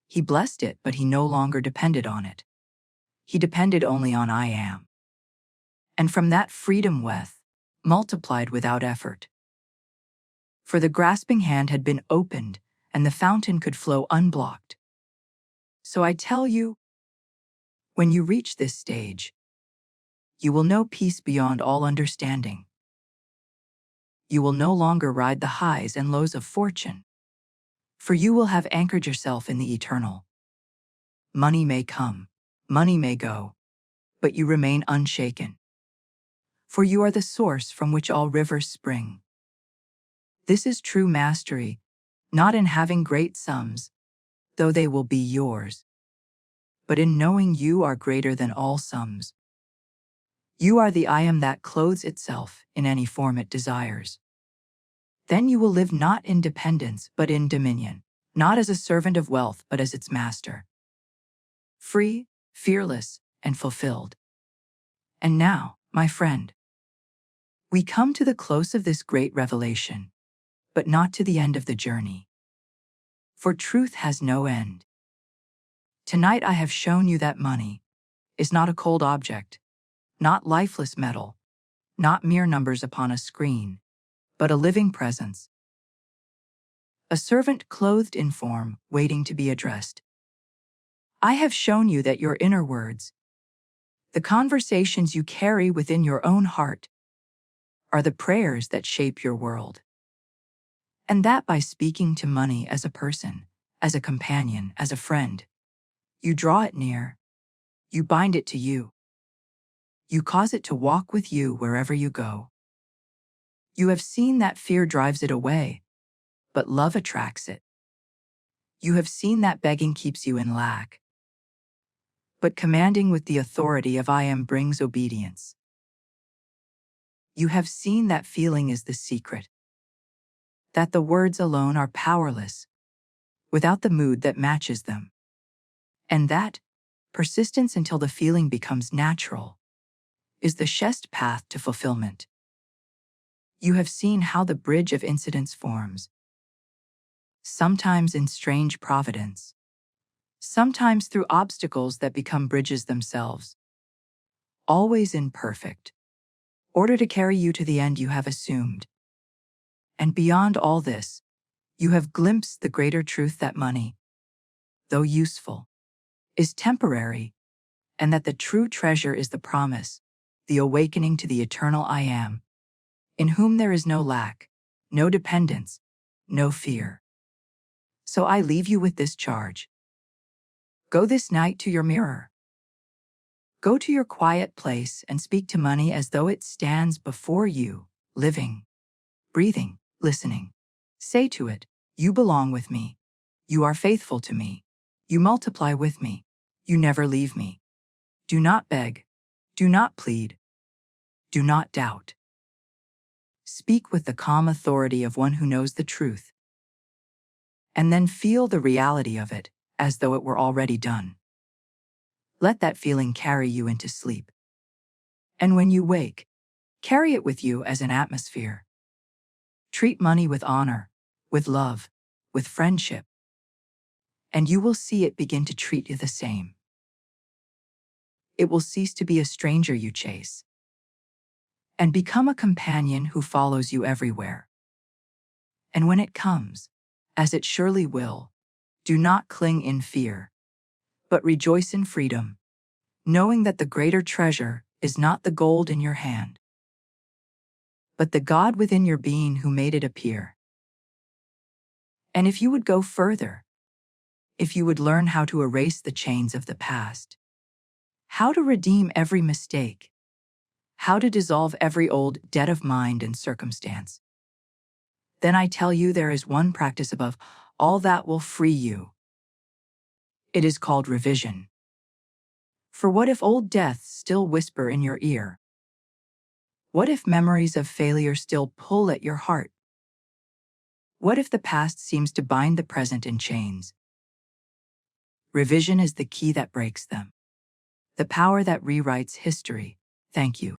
He blessed it, but he no longer depended on it. He depended only on I am. And from that freedom wealth multiplied without effort. For the grasping hand had been opened, and the fountain could flow unblocked. So I tell you, When you reach this stage, you will know peace beyond all understanding. You will no longer ride the highs and lows of fortune, for you will have anchored yourself in the eternal. Money may come, money may go, but you remain unshaken, for you are the source from which all rivers spring. This is true mastery, not in having great sums, though they will be yours, but in knowing you are greater than all sums. You are the I am that clothes itself in any form it desires. Then you will live not in dependence but in dominion, not as a servant of wealth but as its master. Free, fearless, and fulfilled. And now, my friend, we come to the close of this great revelation, but not to the end of the journey. For truth has no end. Tonight I have shown you that money is not a cold object, not lifeless metal, not mere numbers upon a screen, but a living presence. A servant clothed in form, waiting to be addressed. I have shown you that your inner words, the conversations you carry within your own heart, are the prayers that shape your world. And that by speaking to money as a person, as a companion, as a friend, you draw it near, you bind it to you. You cause it to walk with you wherever you go. You have seen that fear drives it away, but love attracts it. You have seen that begging keeps you in lack, but commanding with the authority of I am brings obedience. You have seen that feeling is the secret, that the words alone are powerless, without the mood that matches them, and that persistence until the feeling becomes natural is the surest path to fulfillment. You have seen how the bridge of incidents forms, sometimes in strange providence, sometimes through obstacles that become bridges themselves, always in perfect order to carry you to the end you have assumed. And beyond all this, you have glimpsed the greater truth that money, though useful, is temporary, and that the true treasure is the promise, the awakening to the eternal I am, in whom there is no lack, no dependence, no fear. So I leave you with this charge. Go this night to your mirror. Go to your quiet place and speak to money as though it stands before you, living, breathing, listening. Say to it, you belong with me. You are faithful to me. You multiply with me. You never leave me. Do not beg. Do not plead. Do not doubt. Speak with the calm authority of one who knows the truth, and then feel the reality of it as though it were already done. Let that feeling carry you into sleep. And when you wake, carry it with you as an atmosphere. Treat money with honor, with love, with friendship, and you will see it begin to treat you the same. It will cease to be a stranger you chase, and become a companion who follows you everywhere. And when it comes, as it surely will, do not cling in fear, but rejoice in freedom, knowing that the greater treasure is not the gold in your hand, but the God within your being who made it appear. And if you would go further, if you would learn how to erase the chains of the past, how to redeem every mistake, how to dissolve every old debt of mind and circumstance, then I tell you there is one practice above all that will free you. It is called revision. For what if old deaths still whisper in your ear? What if memories of failure still pull at your heart? What if the past seems to bind the present in chains? Revision is the key that breaks them, the power that rewrites history. Thank you.